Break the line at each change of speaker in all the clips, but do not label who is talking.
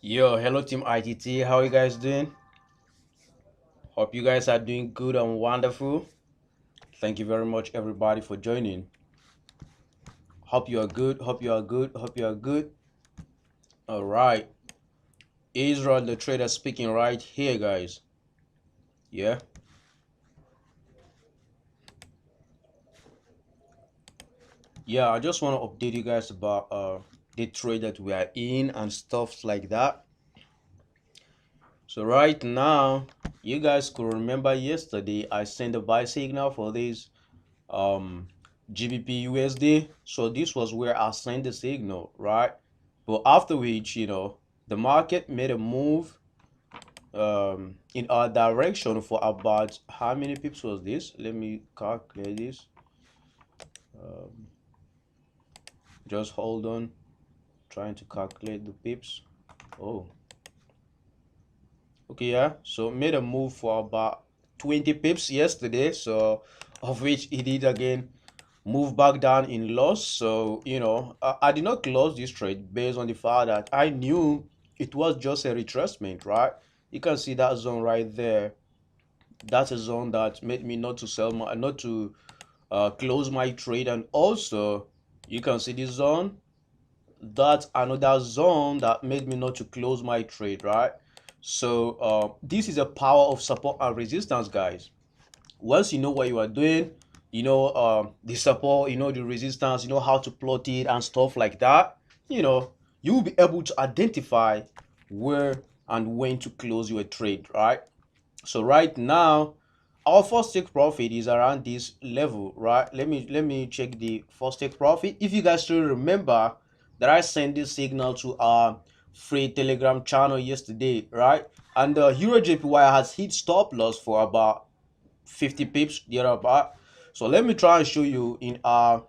Yo, hello team ITT. How you guys doing? Hope you guys are doing good and wonderful. Thank you very much everybody for joining. Hope you are good. Hope you are good. Hope you are good. All right. Israel the trader speaking right here, guys. Yeah. Yeah, I just want to update you guys about the trade that we are in and stuff like that. So right now, you guys could remember yesterday I sent a buy signal for this GBP USD. So this was where I sent the signal, right? But after which, the market made a move in our direction for about how many pips was this? Let me calculate this. Um, just hold on, trying to calculate the pips. Oh, okay, yeah. So made a move for about 20 pips yesterday. So of which he did again move back down in loss. So I did not close this trade based on the fact that I knew it was just a retracement, right? You can see that zone right there. That's a zone that made me not to sell my not to close my trade. And also you can see this zone. That's another zone that made me not to close my trade, right? So this is a power of support and resistance, guys. Once you know what you are doing, the support, the resistance, you know how to plot it and stuff like that, you will be able to identify where and when to close your trade, right? So right now our first take profit is around this level, right? Let me check the first take profit. If you guys still remember that I sent this signal to our free telegram channel yesterday, right? And the euro jpy has hit stop loss for about 50 pips thereabout. So let me try and show you in our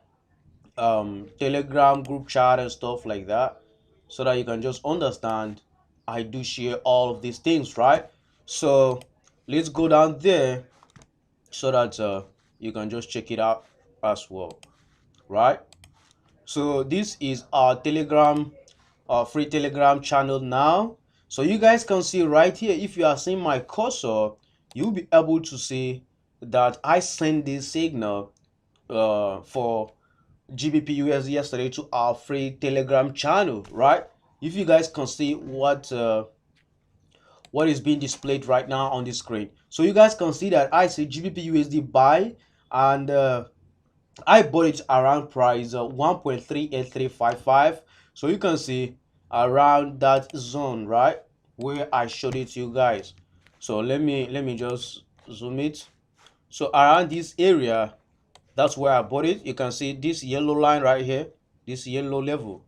telegram group chat and stuff like that, so that you can just understand I do share all of these things, right? So let's go down there so that you can just check it out as well, right? So this is our telegram free telegram channel now. So you guys can see right here, if you are seeing my cursor, you'll be able to see that I sent this signal for GBP USD yesterday to our free telegram channel, right? If you guys can see what is being displayed right now on the screen, so you guys can see that I see GBP USD buy, and I bought it around price 1.38355. So you can see around that zone, right, where I showed it to you guys. So let me just zoom it. So around this area, that's where I bought it. You can see this yellow line right here, this yellow level.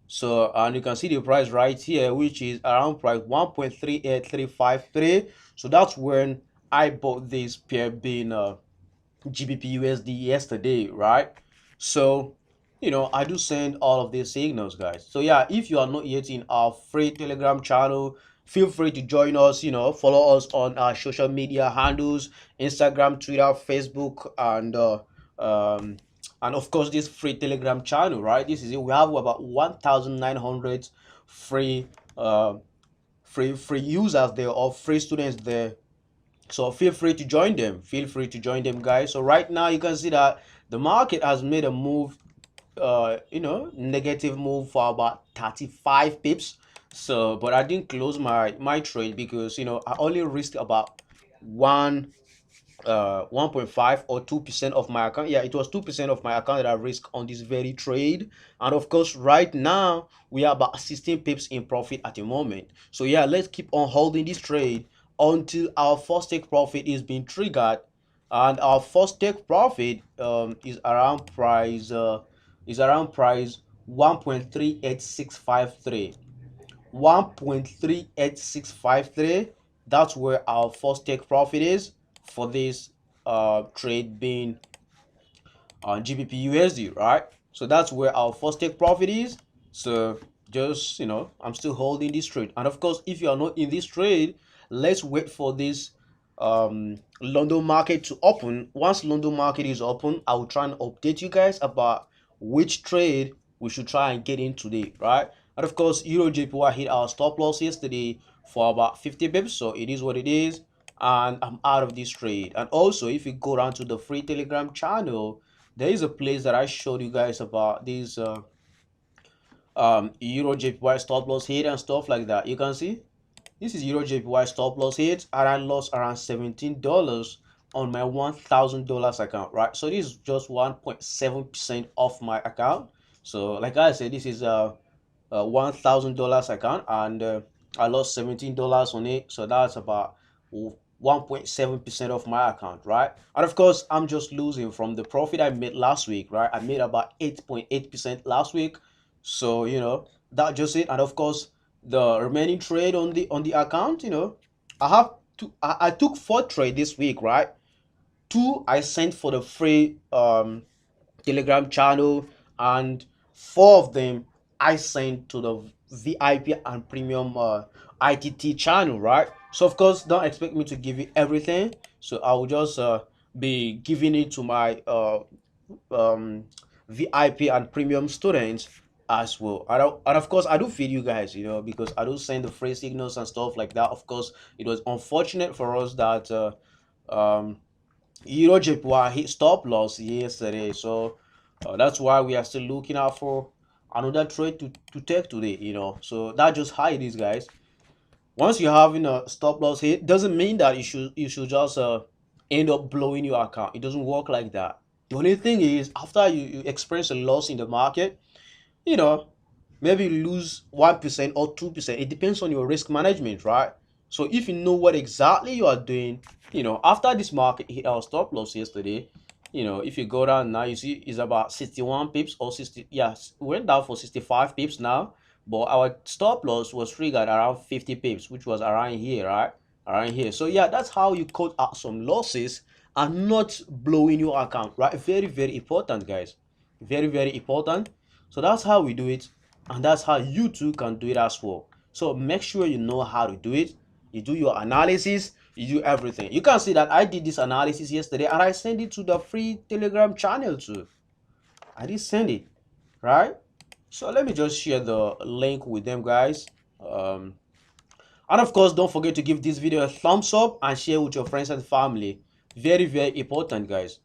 So and you can see the price right here, which is around price 1.38353. So that's when I bought this pair being GBP USD yesterday, right? So I do send all of these signals, guys. So yeah, if you are not yet in our free telegram channel, feel free to join us. Follow us on our social media handles: Instagram, Twitter, Facebook, and of course this free telegram channel, right? This is it. We have about 1900 free free users there, or free students there. So feel free to join them. Feel free to join them, guys. So right now you can see that the market has made a move, negative move for about 35 pips. So but I didn't close my trade because I only risked about 1.5 or 2% of my account. Yeah, it was 2% of my account that I risked on this very trade. And of course right now we are about 16 pips in profit at the moment. So yeah, let's keep on holding this trade until our first take profit is being triggered. And our first take profit is around price 1.38653. 1.38653. That's where our first take profit is for this trade being on GBP USD, right? So that's where our first take profit is. So just I'm still holding this trade. And of course, if you are not in this trade, let's wait for this London market to open. Once London market is open, I will try and update you guys about which trade we should try and get in today, right? And of course, Euro JPY hit our stop loss yesterday for about 50 pips, so it is what it is. And I'm out of this trade. And also, if you go down to the free Telegram channel, there is a place that I showed you guys about these Euro JPY stop loss hit and stuff like that. You can see this is Euro JPY stop loss hit, and I lost around $17 on my $1,000 account, right? So this is just 1.7% off my account. So like I said, this is a $1,000 account, and I lost $17 on it. So that's about 1.7% of my account, right? And of course, I'm just losing from the profit I made last week, right? I made about 8.8% last week. So, that just it. And of course, the remaining trade on the account, I have I took 4 trade this week, right? 2 I sent for the free Telegram channel, and 4 of them I sent to the VIP and premium ITT channel, right? So of course, don't expect me to give you everything. So I will just be giving it to my um, VIP and premium students as well. And of course, I do feed you guys, because I do send the free signals and stuff like that. Of course, it was unfortunate for us that Euro JPY hit stop loss yesterday, so that's why we are still looking out for another trade to take today. So that's just how it is, guys. Once you're having a stop loss hit, doesn't mean that you should just end up blowing your account. It doesn't work like that. The only thing is, after you experience a loss in the market, you know, maybe you lose 1% or 2%. It depends on your risk management, right? So if you know what exactly you are doing, after this market hit our stop loss yesterday, if you go down now, you see it's about 61 pips or 60. Yes, we went down for 65 pips now, but our stop loss was triggered around 50 pips, which was around here, right? Around here. So yeah, that's how you cut out some losses and not blowing your account, right? Very, very important, guys. Very, very important. So that's how we do it, and that's how you too can do it as well. So make sure you know how to do it. You do your analysis, you do everything. You can see that I did this analysis yesterday, and I sent it to the free Telegram channel too. I did send it, right? So let me just share the link with them, guys. And of course, don't forget to give this video a thumbs up and share with your friends and family. Very, very important, guys.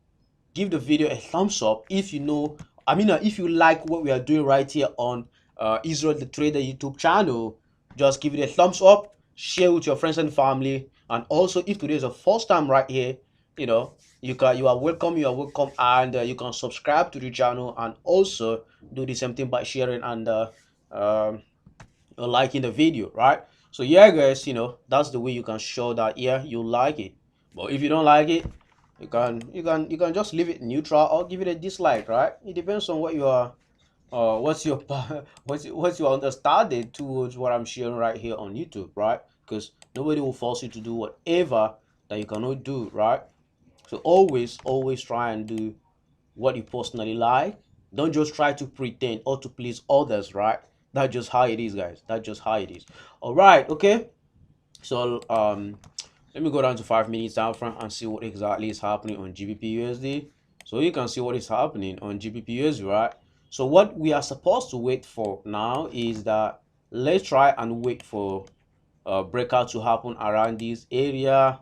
Give the video a thumbs up if you know, if you like what we are doing right here on Israel the Trader YouTube channel. Just give it a thumbs up, share with your friends and family. And also, if today is the first time right here, you are welcome, and you can subscribe to the channel, and also do the same thing by sharing and liking the video, right? So yeah, guys, that's the way you can show that, yeah, you like it. But if you don't like it, you can just leave it neutral or give it a dislike, right? It depends on what you are what's your what's your understanding towards what I'm sharing right here on YouTube, right? Because nobody will force you to do whatever that you cannot do, right? So always try and do what you personally like. Don't just try to pretend or to please others, right? That's just how it is, guys. That's just how it is. All right, okay. So let me go down to 5 minutes down front and see what exactly is happening on GBP USD. So you can see what is happening on GBP USD, right? So what we are supposed to wait for now is that let's try and wait for a breakout to happen around this area.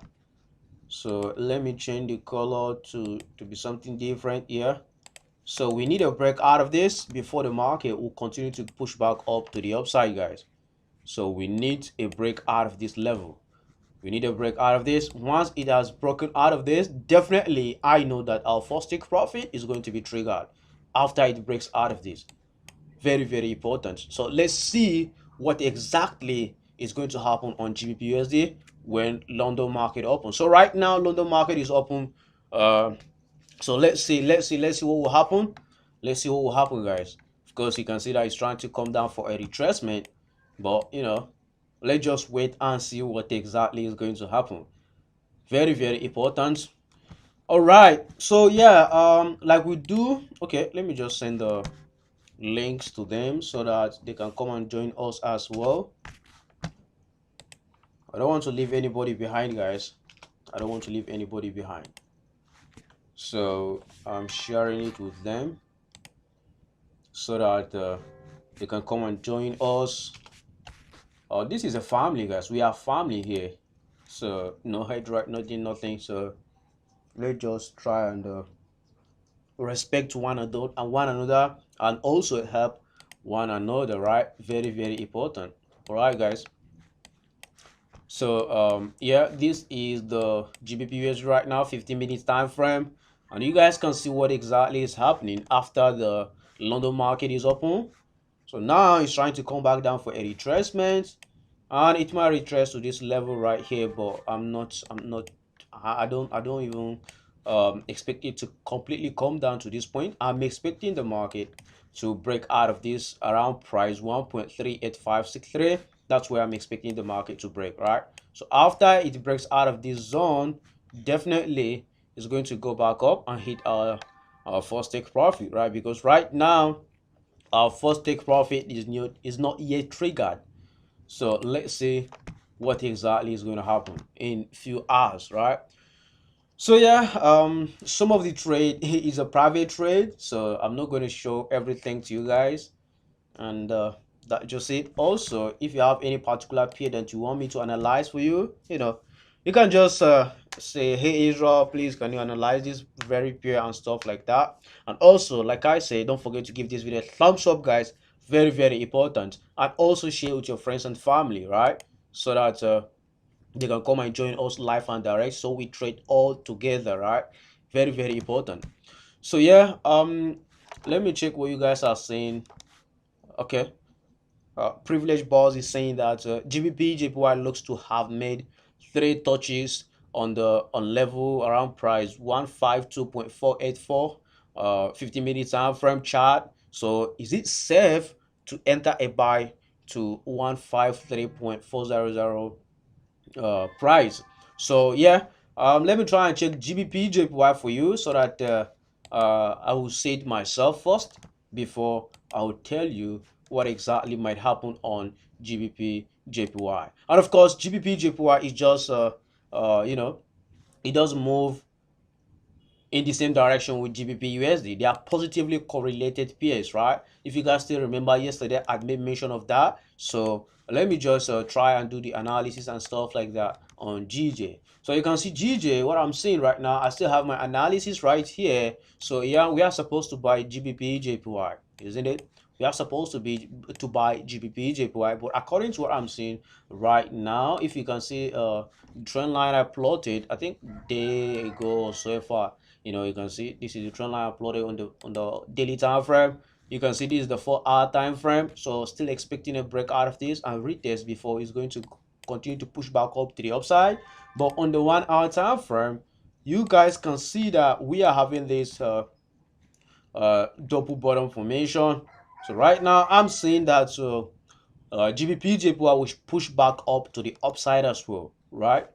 So let me change the color to be something different here. So we need a break out of this before the market will continue to push back up to the upside, guys. So we need a break out of this level. We need a break out of this. Once it has broken out of this, definitely I know that our first take profit is going to be triggered after it breaks out of this. Very, very important. So let's see what exactly is going to happen on GBP USD when London market opens. So right now London market is open. So let's see what will happen. Let's see what will happen, guys. Of course, you can see that it's trying to come down for a retracement, but let's just wait and see what exactly is going to happen. Very, very important. All right, so yeah, like we do. Okay, let me just send the links to them so that they can come and join us as well. I don't want to leave anybody behind, guys. I don't want to leave anybody behind. So I'm sharing it with them so that you can come and join us. This is a family, guys. We are family here, so no hate, right? Nothing. So let's just try and respect one another and also help one another, right? Very, very important. All right, guys. So yeah, this is the GBP right now, 15 minutes time frame, and you guys can see what exactly is happening after the London market is open. So now it's trying to come back down for a retracement, and it might retrace to this level right here, but I don't even expect it to completely come down to this point. I'm expecting the market to break out of this around price 1.38563. That's where I'm expecting the market to break, right? So after it breaks out of this zone, definitely it's going to go back up and hit our first take profit, right? Because right now our first take profit is not yet triggered. So let's see what exactly is going to happen in few hours, right? So yeah, some of the trade is a private trade, so I'm not going to show everything to you guys, and that just it. Also, if you have any particular pair that you want me to analyze for you, you can just say, hey Israel, please can you analyze this very pair and stuff like that. And also, like I say, don't forget to give this video a thumbs up, guys. Very, very important. And also share with your friends and family, right? So that they can come and join us live and direct, so we trade all together, right? Very, very important. So yeah, let me check what you guys are saying. Okay. Privilege boss is saying that GBP JPY looks to have made three touches on level around price 152.484, 50 minutes time frame chart. So is it safe to enter a buy to 153.400 price? So yeah, let me try and check GBP JPY for you, so that I will say it myself first before I will tell you what exactly might happen on GBP JPY. And of course, GBP JPY is just it does move in the same direction with GBP USD. They are positively correlated pairs, right? If you guys still remember yesterday, I made mention of that. So let me just try and do the analysis and stuff like that on GJ. So you can see GJ, what I'm seeing right now, I still have my analysis right here. So yeah, we are supposed to buy GBP JPY, isn't it? We are supposed to buy GBP JPY, but according to what I'm seeing right now, if you can see trend line I plotted, I think they go so far. You can see this is the trend line uploaded on the daily time frame. You can see this is the 4-hour time frame, so still expecting a break out of this and retest before it's going to continue to push back up to the upside. But on the 1-hour time frame, you guys can see that we are having this double bottom formation. So right now I'm seeing that GBP JPY will push back up to the upside as well, right?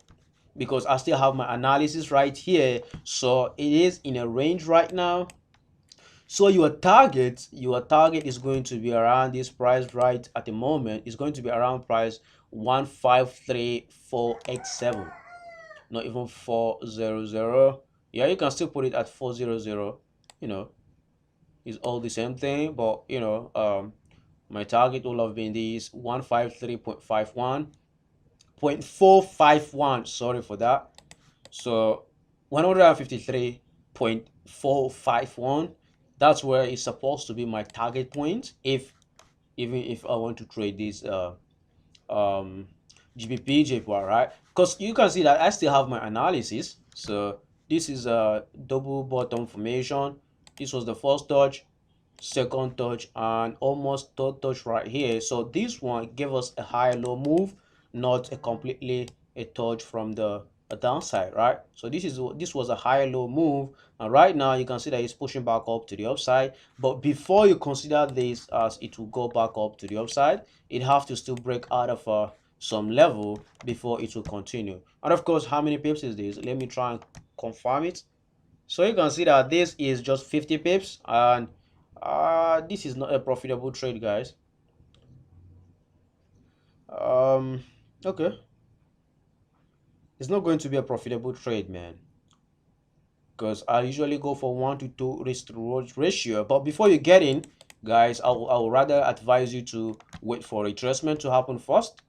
Because I still have my analysis right here. So it is in a range right now. So your target is going to be around this price right at the moment. It's going to be around price 153487, not even 400. Yeah, you can still put it at 400. It's all the same thing, but my target will have been this 153.51.451. Sorry for that. So 153.451, that's where it's supposed to be my target point, even if I want to trade this um GBP JPY, right? Because you can see that I still have my analysis. So this is a double bottom formation. This was the first touch, second touch, and almost third touch right here. So this one gave us a high low move, not a completely a touch from the downside, right? So this was a high low move, and right now you can see that it's pushing back up to the upside. But before you consider this as it will go back up to the upside, it have to still break out of some level before it will continue. And of course, how many pips is this? Let me try and confirm it. So you can see that this is just 50 pips, and this is not a profitable trade, guys. Okay, it's not going to be a profitable trade, man, because I usually go for 1 to 2 risk to reward ratio. But before you get in, guys, I would rather advise you to wait for retracement to happen first.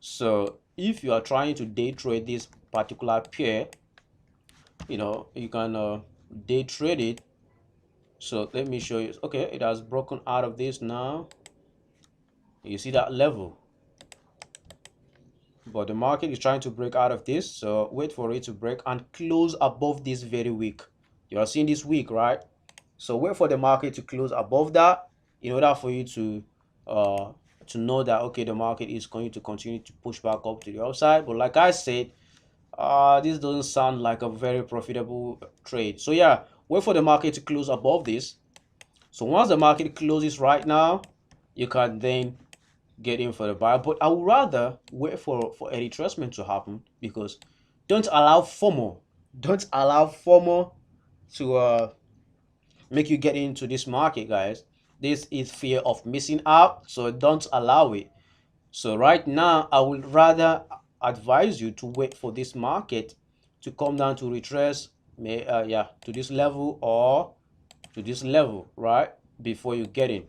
So if you are trying to day trade this particular pair, you can day trade it. So let me show you. Okay, it has broken out of this now. You see that level, but the market is trying to break out of this. So wait for it to break and close above this very week. You are seeing this week, right? So wait for the market to close above that in order for you uh to know that okay, the market is going to continue to push back up to the upside. But like I said, this doesn't sound like a very profitable trade. So yeah, wait for the market to close above this. So once the market closes right now, you can then get in for the buy. But I would rather wait for a retracement to happen, because don't allow FOMO. Don't allow FOMO to make you get into this market, guys. This is fear of missing out, so don't allow it. So right now, I would rather advise you to wait for this market to come down to retrace, yeah, to this level or to this level, right, before you get in.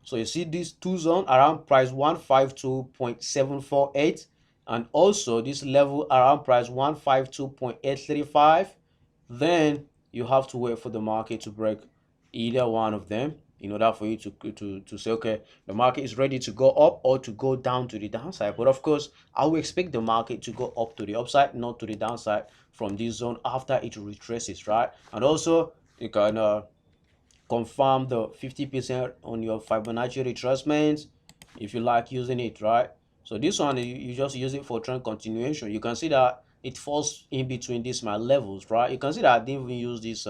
So you see these two zones around price 152.748, and also this level around price 152.835. Then you have to wait for the market to break either one of them in order for you to say, okay, the market is ready to go up or to go down to the downside. But of course, I will expect the market to go up to the upside, not to the downside from this zone after it retraces, right? And also you can confirm the 50% on your Fibonacci retracements if you like using it, right? So this one, you just use it for trend continuation. You can see that it falls in between these my levels, right? You can see that I didn't even use this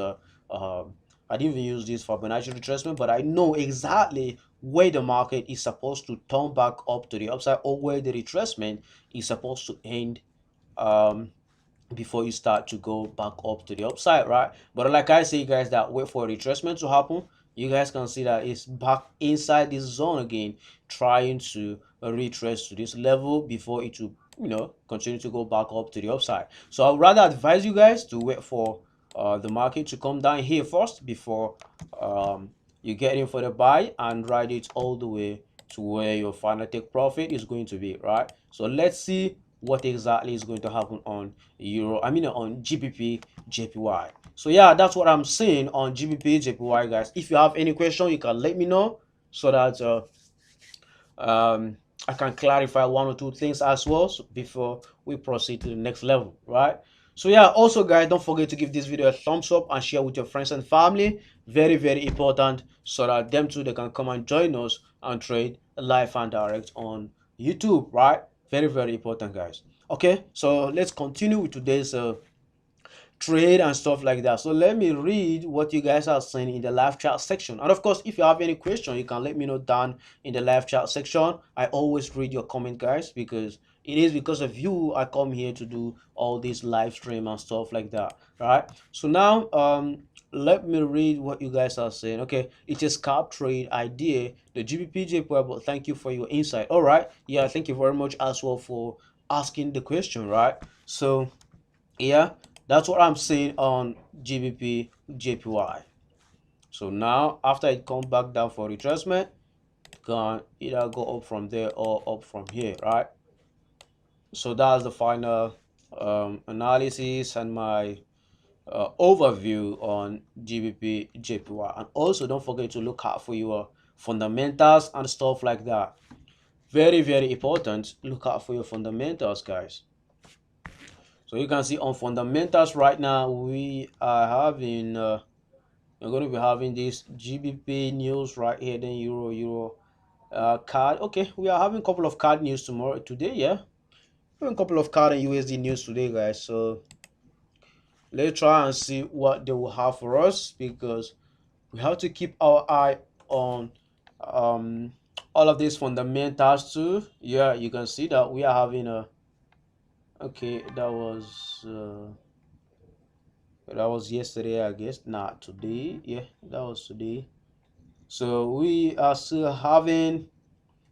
I didn't even use this Fibonacci retracement, but I know exactly where the market is supposed to turn back up to the upside, or where the retracement is supposed to end before you start to go back up to the upside, right? But like I say, guys, that wait for a retracement to happen. You guys can see that it's back inside this zone again, trying to retrace to this level before it will, continue to go back up to the upside. So I would rather advise you guys to wait for the market to come down here first before you get in for the buy and ride it all the way to where your final take profit is going to be, right? So let's see what exactly is going to happen on on GBP JPY. So yeah, that's what I'm saying on GBP JPY, guys. If you have any question, you can let me know, so that I can clarify one or two things as well, so before we proceed to the next level, right? So yeah, also guys, don't forget to give this video a thumbs up and share with your friends and family. Very, very important, so that them too, they can come and join us and trade live and direct on YouTube, right? Very, very important, guys. Okay, so let's continue with today's trade and stuff like that. So let me read what you guys are saying in the live chat section. And of course, if you have any question, you can let me know down in the live chat section. I always read your comment, guys, because it is because of you I come here to do all this live stream and stuff like that, right? So now let me read what you guys are saying. Okay, it's a scalp trade idea, the GBPJ, but thank you for your insight. All right, yeah, thank you very much as well for asking the question, right? So yeah, that's what I'm seeing on GBP JPY. So now after it comes back down for retracement, it can either go up from there or up from here, right? So that's the final analysis and my overview on GBP JPY. And also don't forget to look out for your fundamentals and stuff like that. Very, very important. Look out for your fundamentals, guys. So you can see on fundamentals right now, we are having we're going to be having this GBP news right here, then euro card. Okay, we are having a couple of card news today, yeah, having a couple of card and USD news today, guys. So let's try and see what they will have for us, because we have to keep our eye on all of these fundamentals too. Yeah, you can see that we are having a okay, that was yesterday, I guess. Not today. Yeah, that was today. So we are still having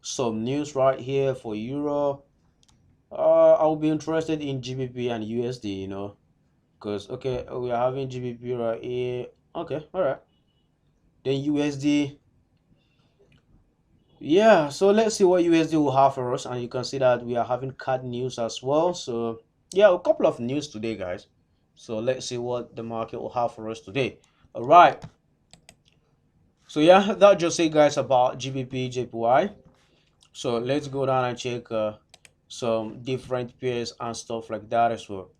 some news right here for euro. I'll be interested in GBP and USD, because okay, we are having GBP right here. Okay, all right. Then USD. Yeah, so let's see what USD will have for us, and you can see that we are having card news as well. So yeah, a couple of news today, guys. So let's see what the market will have for us today. All right. So yeah, that just it, guys, about GBP JPY. So let's go down and check some different pairs and stuff like that as well.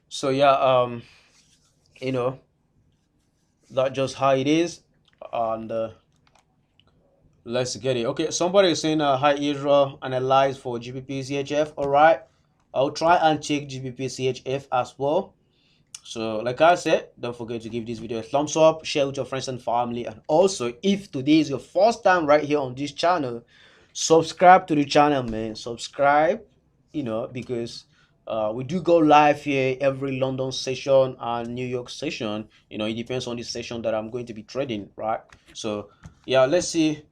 So yeah, you know, that just how it is, and let's get it. Okay, somebody is saying hi Israel, analyze for GBP CHF. All right, I'll try and check GBP CHF as well. So like I said, don't forget to give this video a thumbs up, share with your friends and family, and also if today is your first time right here on this channel, subscribe to the channel, man. Subscribe, because we do go live here every London session and New York session. It depends on the session that I'm going to be trading, right? So yeah, let's see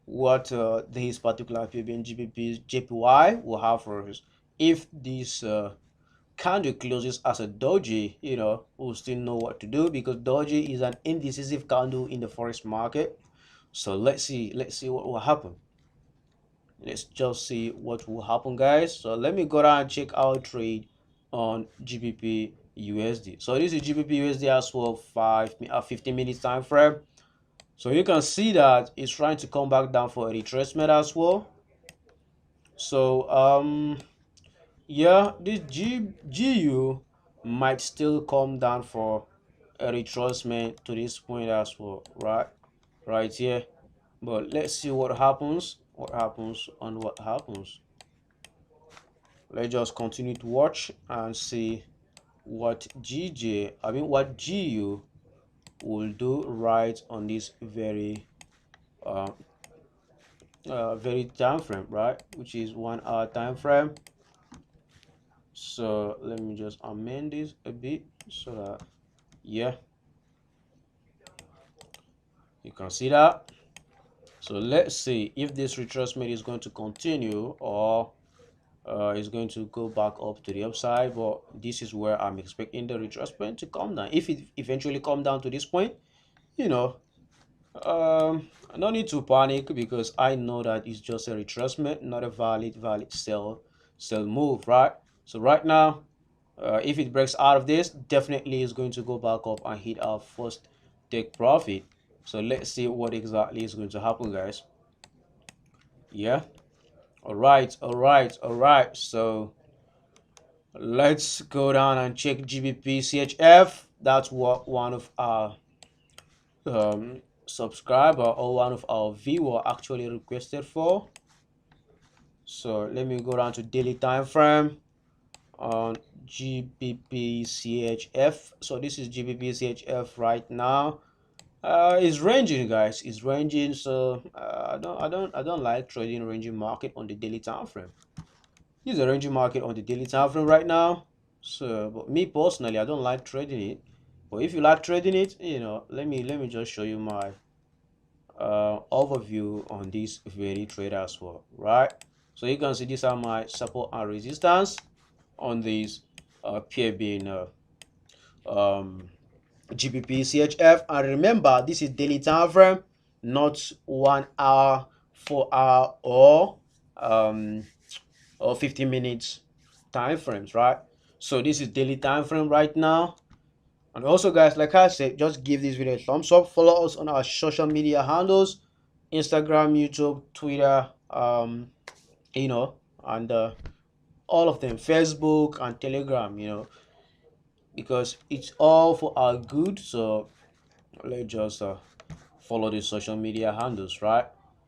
what this particular PBN GBP JPY will have for us. If this candle closes as a doji, we'll still know what to do, because doji is an indecisive candle in the forex market. So let's see what will happen. Let's just see what will happen, guys. So let me go down and check our trade on GBP USD. So this is GBP USD as well, 15 minutes time frame. So you can see that it's trying to come back down for a retracement as well. So yeah, this GU might still come down for a retracement to this point as well, right here. But let's see what happens and what happens. Let's just continue to watch and see what what GU will do right on this uh, very time frame, right, which is 1 hour time frame. So let me just amend this a bit so that, yeah, you can see that. So let's see if this retracement is going to continue, or is going to go back up to the upside. But this is where I'm expecting the retracement to come down. If it eventually come down to this point, you know no need to panic, because I know that it's just a retracement, not a valid sell move, right? So right now, if it breaks out of this, definitely is going to go back up and hit our first take profit. So let's see what exactly is going to happen, guys. Yeah, all right, so let's go down and check GBP CHF. That's what one of our subscriber, or one of our viewer, actually requested for. So let me go down to daily time frame on GBP CHF. So this is GBP CHF right now. It's ranging, guys. It's ranging. So I don't like trading ranging market on the daily time frame. This is a ranging market on the daily time frame right now. So, but me personally, I don't like trading it. But if you like trading it, let me just show you my overview on this very trade as well, right? So you can see these are my support and resistance on this pair being GBP CHF. And remember, this is daily time frame, not 1 hour, 4 hour, or 15 minutes time frames, right? So this is daily time frame right now. And also, guys, like I said, just give this video a thumbs up. Follow us on our social media handles: Instagram, YouTube, Twitter, and all of them, Facebook and Telegram, because it's all for our good. So let's just follow the social media handles, right?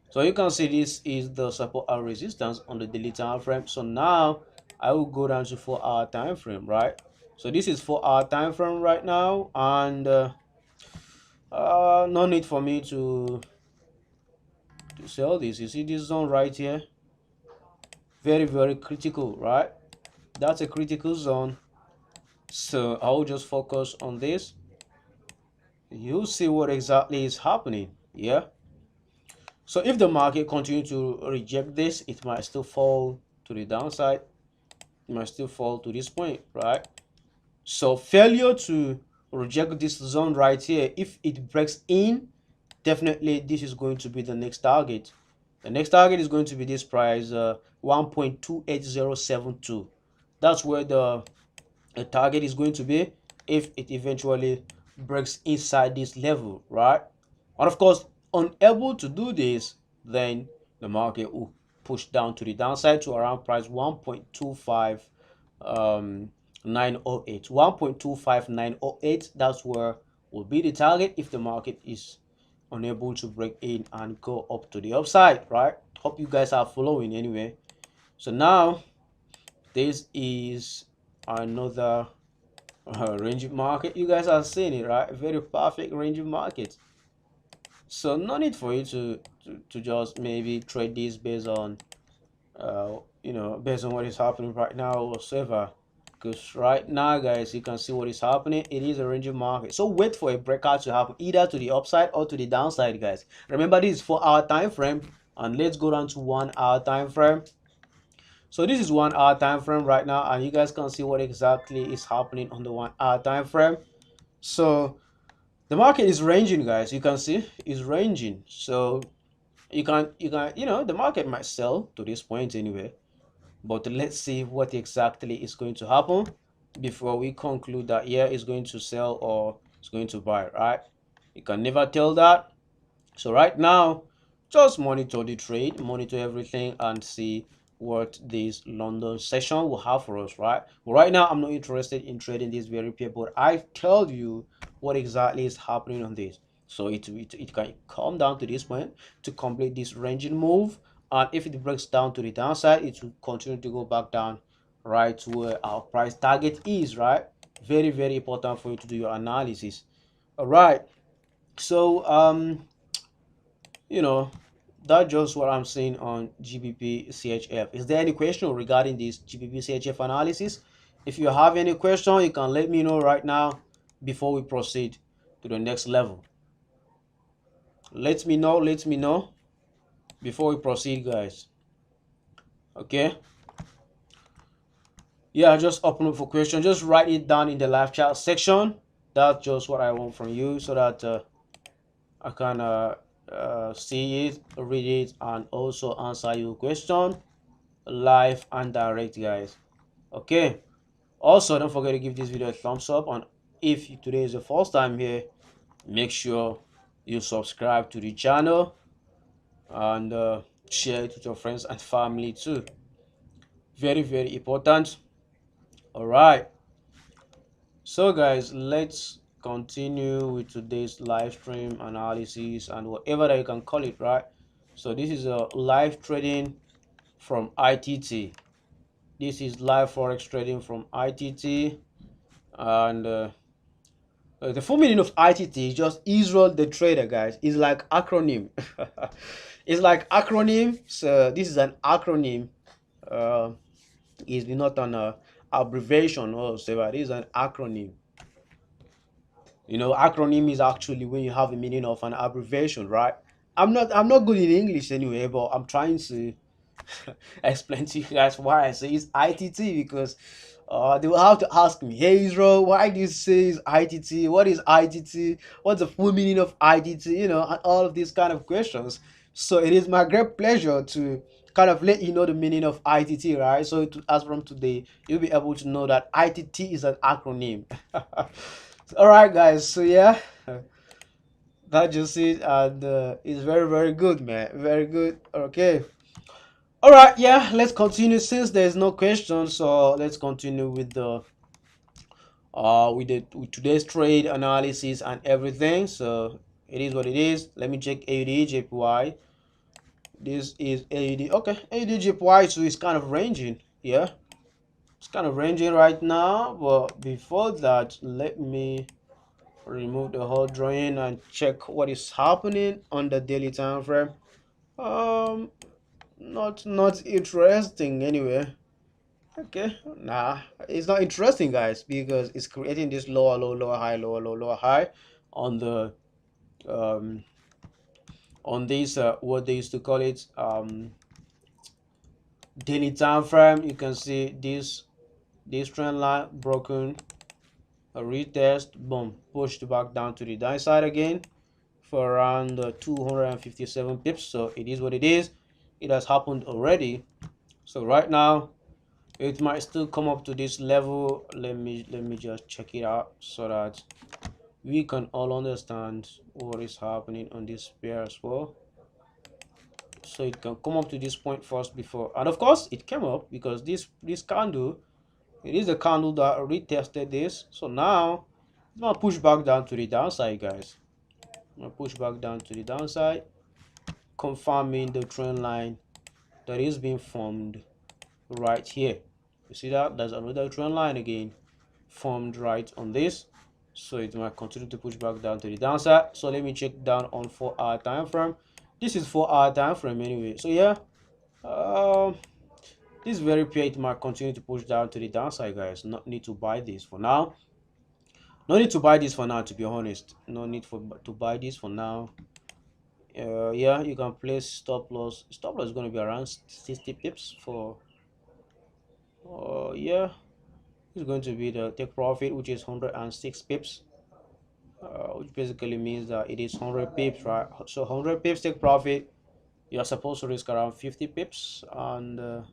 So you can see this is the support and resistance on the daily time frame. So now I will go down to 4 hour time frame, right? So this is 4 hour time frame right now, and no need for me to sell this. You see this zone right here, very, very critical, right? That's a critical zone. So I will just focus on this. You'll see what exactly is happening. Yeah, so if the market continue to reject this, it might still fall to the downside. It might still fall to this point, right? So failure to reject this zone right here, if it breaks in definitely this is going to be the next target. The next target is going to be this price, 1.28072. That's where the target is going to be if it eventually breaks inside this level, right? And of course, unable to do this, then the market will push down to the downside to around price 1.25 908. 1.25908, that's where will be the target if the market is unable to break in and go up to the upside, right? Hope you guys are following anyway. So now this is another range market. You guys are seeing it, right? Very perfect range market. So no need for you to just maybe trade this based on based on what is happening right now or whatever. Because right now, guys, you can see what is happening. It is a ranging market. So wait for a breakout to happen either to the upside or to the downside, guys. Remember, this is 4 hour time frame, and let's go down to 1 hour time frame. So this is 1 hour time frame right now, and you guys can see what exactly is happening on the 1 hour time frame. So the market is ranging, guys. You can see it's ranging. So you can the market might sell to this point anyway, but let's see what exactly is going to happen before we conclude that yeah, it's going to sell or it's going to buy, right? You can never tell that. So right now, just monitor the trade, monitor everything, and see what this London session will have for us, right? But right now, I'm not interested in trading this very pair, but I tell you what exactly is happening on this. So it can come down to this point to complete this ranging move, and if it breaks down to the downside, it will continue to go back down right to where our price target is, right? Very, very important for you to do your analysis. All right. So you know, that's just what I'm seeing on GBP CHF. Is there any question regarding this GBP CHF analysis? If you have any question, you can let me know right now before we proceed to the next level. Let me know before we proceed, guys. Okay. Yeah, just open up for question. Just write it down in the live chat section. That's just what I want from you so that I can see it, read it, and also answer your question live and direct, guys. Okay. Also, don't forget to give this video a thumbs up, and if today is the first time here, make sure you subscribe to the channel and share it with your friends and family too. Very, very important. All right. So guys, let's continue with today's live stream analysis and whatever that you can call it, right? So this is a live trading from ITT. This is live forex trading from ITT, and the full meaning of ITT is just Israel the Trader, guys. It's like acronym. It's like acronym. So this is an acronym. Uh, it's not an abbreviation or whatever. It is an acronym. Acronym is actually when you have the meaning of an abbreviation, right? I'm not good in English anyway, but I'm trying to explain to you guys why I say it's ITT, because they will have to ask me, hey Israel, why do you say it's ITT? What is ITT? What's the full meaning of ITT? And all of these kind of questions. So it is my great pleasure to kind of let you know the meaning of ITT, right? So as from today, you'll be able to know that ITT is an acronym. All right, guys. So yeah, that just it, and it's very, very good, man. Very good. Okay. All right, yeah, let's continue since there's no question. So let's continue with with today's trade analysis and everything. So it is what it is. Let me check AUD JPY. This is AUD. Okay, AUD JPY, so it's kind of ranging. Yeah, it's kind of ranging right now. But before that, let me remove the whole drawing and check what is happening on the daily time frame. Um, not interesting anyway. Okay, nah, it's not interesting, guys, because it's creating this lower low, lower high, lower low, lower high on the um on this what they used to call it daily time frame. You can see this trend line broken, a retest, boom, pushed back down to the downside again for around 257 pips. So it is what it is. It has happened already. So right now it might still come up to this level. Let me just check it out so that we can all understand what is happening on this pair as well. So it can come up to this point first before, and of course it came up because this candle, it is a candle that retested this. So now it's gonna push back down to the downside, guys. I'm gonna push back down to the downside, confirming the trend line that is being formed right here. You see that there's another trend line again formed right on this. So it might continue to push back down to the downside. So let me check down on 4-hour time frame. This is 4-hour time frame anyway. So yeah, um this very pair, it might continue to push down to the downside, guys. Not need to buy this for now. No need to buy this for now, to be honest. No need for to buy this for now. Yeah, you can place stop loss. Stop loss is going to be around 60 pips for yeah, it's going to be the take profit, which is 106 pips, which basically means that it is 100 pips, right? So 100 pips take profit, you're supposed to risk around 50 pips. And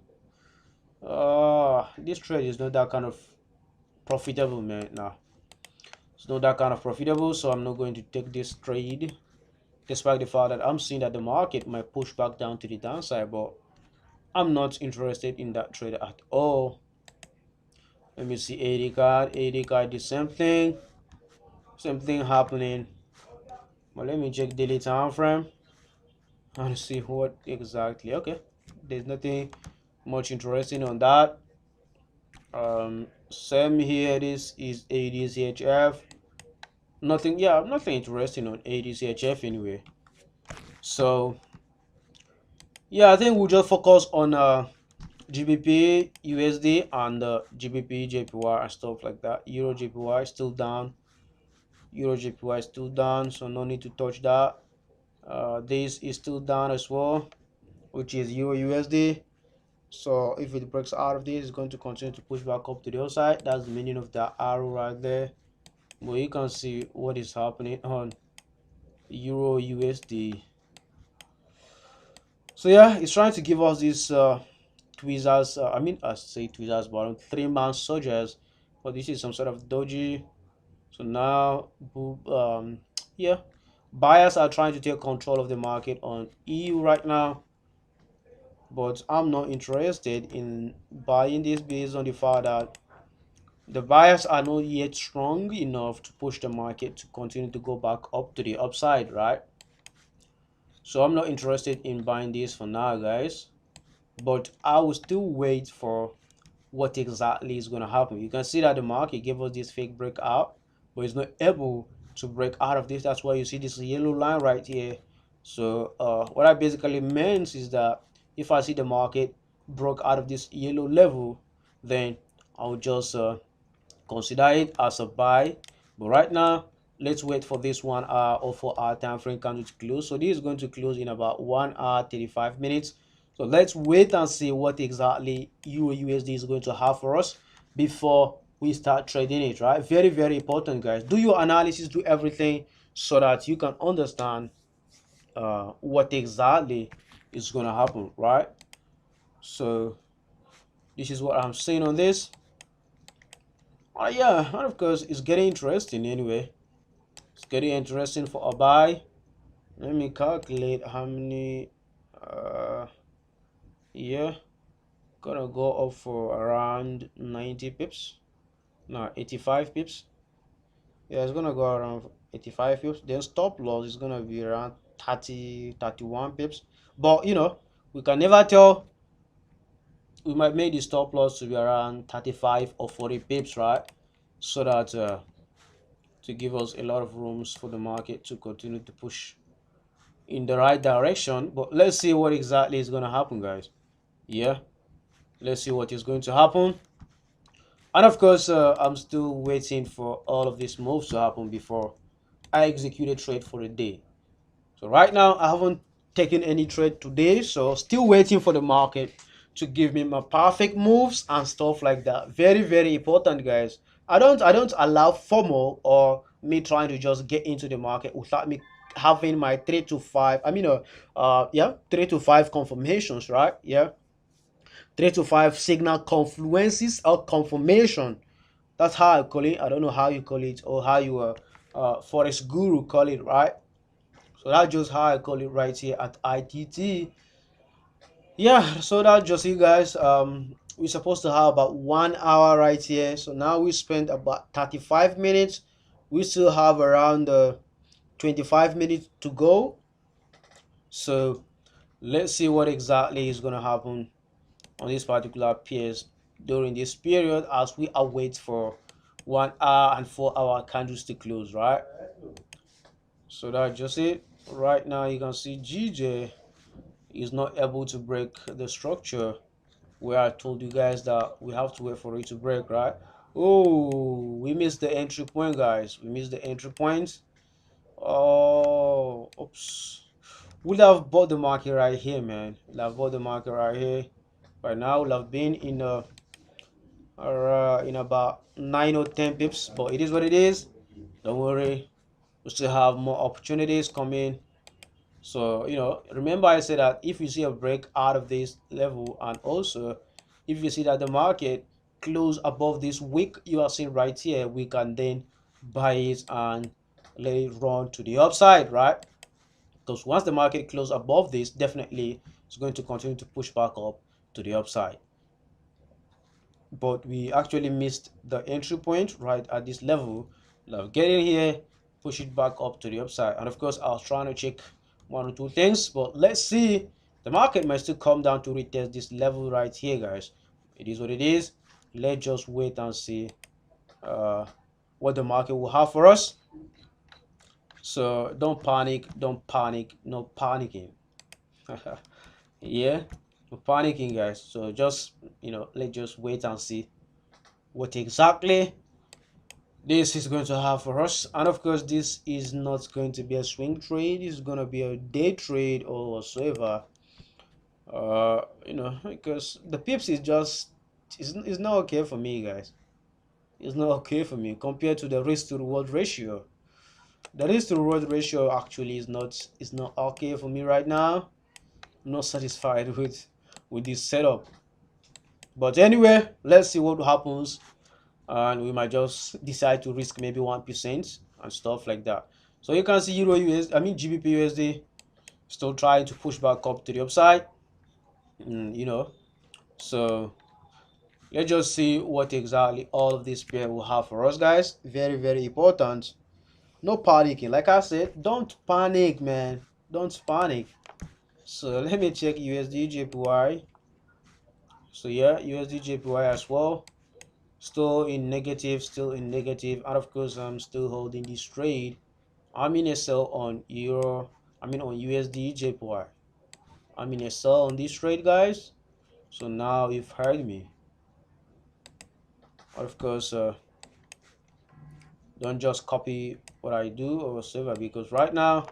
this trade is not that kind of profitable, man. Nah, it's not that kind of profitable, so I'm not going to take this trade, despite the fact that I'm seeing that the market might push back down to the downside. But I'm not interested in that trade at all. Let me see 80 card. 80 card, the same thing happening. But let me check daily time frame and see what exactly. Okay, there's nothing much interesting on that. Same here. This is ADCHF. Nothing, yeah, nothing interesting on ADCHF anyway. So yeah, I think we'll just focus on GBP USD and GBP JPY and stuff like that. Euro JPY still down. Euro JPY still down, so no need to touch that. This is still down as well, which is Euro USD. So if it breaks out of this, it's going to continue to push back up to the other side. That's the meaning of that arrow right there. But you can see what is happening on Euro USD. So yeah, it's trying to give us this tweezers. I say tweezers, but 3-man soldiers. But this is some sort of doji. So now, yeah, buyers are trying to take control of the market on EU right now. But I'm not interested in buying this based on the fact that the buyers are not yet strong enough to push the market to continue to go back up to the upside, right? So I'm not interested in buying this for now, guys. But I will still wait for what exactly is going to happen. You can see that the market gave us this fake breakout, but it's not able to break out of this. That's why you see this yellow line right here. So what I basically meant is that if I see the market broke out of this yellow level, then I'll just consider it as a buy. But right now, let's wait for this 1 hour or 4-hour time frame candle to close. So this is going to close in about 1 hour 35 minutes. So let's wait and see what exactly Euro USD is going to have for us before we start trading it, right? Very, very important, guys. Do your analysis, do everything so that you can understand what exactly is going to happen, right? So this is what I'm saying on this. Yeah, and of course it's getting interesting anyway. It's getting interesting for a buy. Let me calculate how many yeah, gonna go up for around 90 pips. No, 85 pips. Yeah, it's gonna go around 85 pips. Then stop loss is gonna be around 31 pips. But you know, we can never tell. We might make the stop loss to be around 35 or 40 pips, right? So that to give us a lot of rooms for the market to continue to push in the right direction. But let's see what exactly is going to happen, guys. Yeah, let's see what is going to happen. And of course, I'm still waiting for all of these moves to happen before I execute a trade for the day. So right now, I haven't taken any trade today, so still waiting for the market to give me my perfect moves and stuff like that. Very, very important, guys. I don't allow FOMO or me trying to just get into the market without me having my 3 to 5, yeah, 3 to 5 confirmations, right? Yeah, 3 to 5 signal confluences or confirmation. That's how I call it. I don't know how you call it, or how you Forex guru call it, right? So that's just how I call it right here at ITT. Yeah, so that's just you guys. We're supposed to have about 1 hour right here. So now we spent about 35 minutes. We still have around 25 minutes to go. So let's see what exactly is going to happen on this particular pairs during this period as we await for 1 hour and 4 hour candles to close, right? So that's just it. Right now you can see GJ is not able to break the structure where I told you guys that we have to wait for it to break, right? Oh, we missed the entry point, guys. We missed the entry point. Oh, oops. We'd have bought the market right here, man. We'd have bought the market right here. By now, we'll have been in about 9 or 10 pips, but it is what it is. Don't worry, we still have more opportunities coming. So, remember I said that if you see a break out of this level, and also if you see that the market close above this wick you are seeing right here, we can then buy it and let it run to the upside, right? Because once the market close above this, definitely it's going to continue to push back up to the upside. But we actually missed the entry point right at this level. Now get in here, push it back up to the upside. And of course, I was trying to check 1 or 2 things, but let's see. The market might still come down to retest this level right here, guys. It is what it is. Let's just wait and see what the market will have for us. So don't panic, no panicking. Yeah, no panicking, guys. So just let's just wait and see what exactly this is going to have for us. And of course, this is not going to be a swing trade. It's going to be a day trade or whatsoever. Because the pips is just is not okay for me, guys. It's not okay for me compared to the risk to reward ratio. The risk to reward ratio actually is not okay for me right now. I'm not satisfied with this setup. But anyway, let's see what happens, and we might just decide to risk maybe 1% and stuff like that. So you can see GBP USD still trying to push back up to the upside. So let's just see what exactly all of this pair will have for us, guys. Very, very important. No panicking. Like I said, don't panic, man. Don't panic. So let me check USD JPY. So yeah, USD JPY as well. Still in negative, and of course I'm still holding this trade. I'm in a sell on on USD JPY. I'm in a sell on this trade, guys. So now you've heard me. Of course, don't just copy what I do or whatever, because right now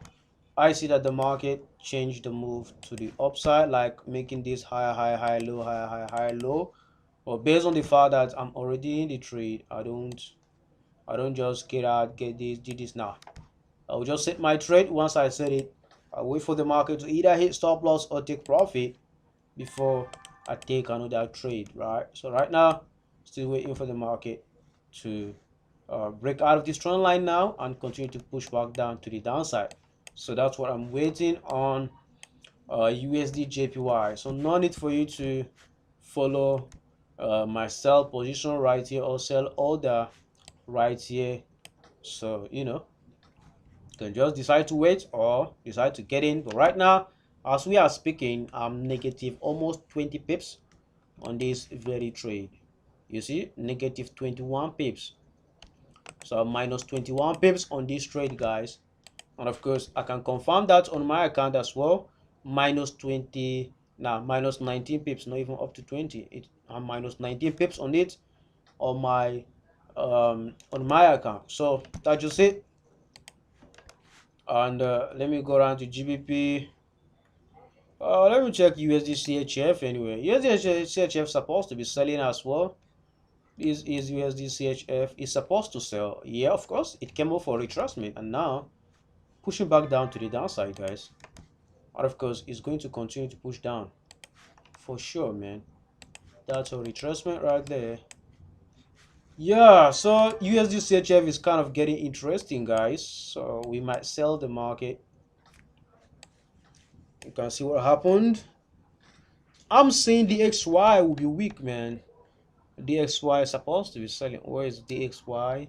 I see that the market changed the move to the upside, like making this higher, higher, higher, low, higher, higher, higher, low. But based on the fact that I'm already in the trade, I don't just get this, do this now. I will just set my trade. Once I set it, I wait for the market to either hit stop loss or take profit before I take another trade, right? So right now, still waiting for the market to break out of this trend line now and continue to push back down to the downside. So that's what I'm waiting on USD JPY. So no need for you to follow my sell position right here or sell order right here. So you can just decide to wait or decide to get in. But right now, as we are speaking, I'm negative almost 20 pips on this very trade. You see, negative 21 pips. So minus 21 pips on this trade, guys. And of course, I can confirm that on my account as well. Minus 20, now minus 19 pips, not even up to 20. I'm minus 19 pips on it on my account. So that's just it. And let me go around to GBP. Let me check USD CHF anyway. USD CHF supposed to be selling as well. This is USD CHF is supposed to sell. Yeah, of course, it came up for retracement and now pushing back down to the downside, guys. And of course, it's going to continue to push down for sure, man. That's a retracement right there. Yeah, so USD CHF is kind of getting interesting, guys. So we might sell the market. You can see what happened. I'm saying the XY will be weak, man. DXY is supposed to be selling. Where is DXY?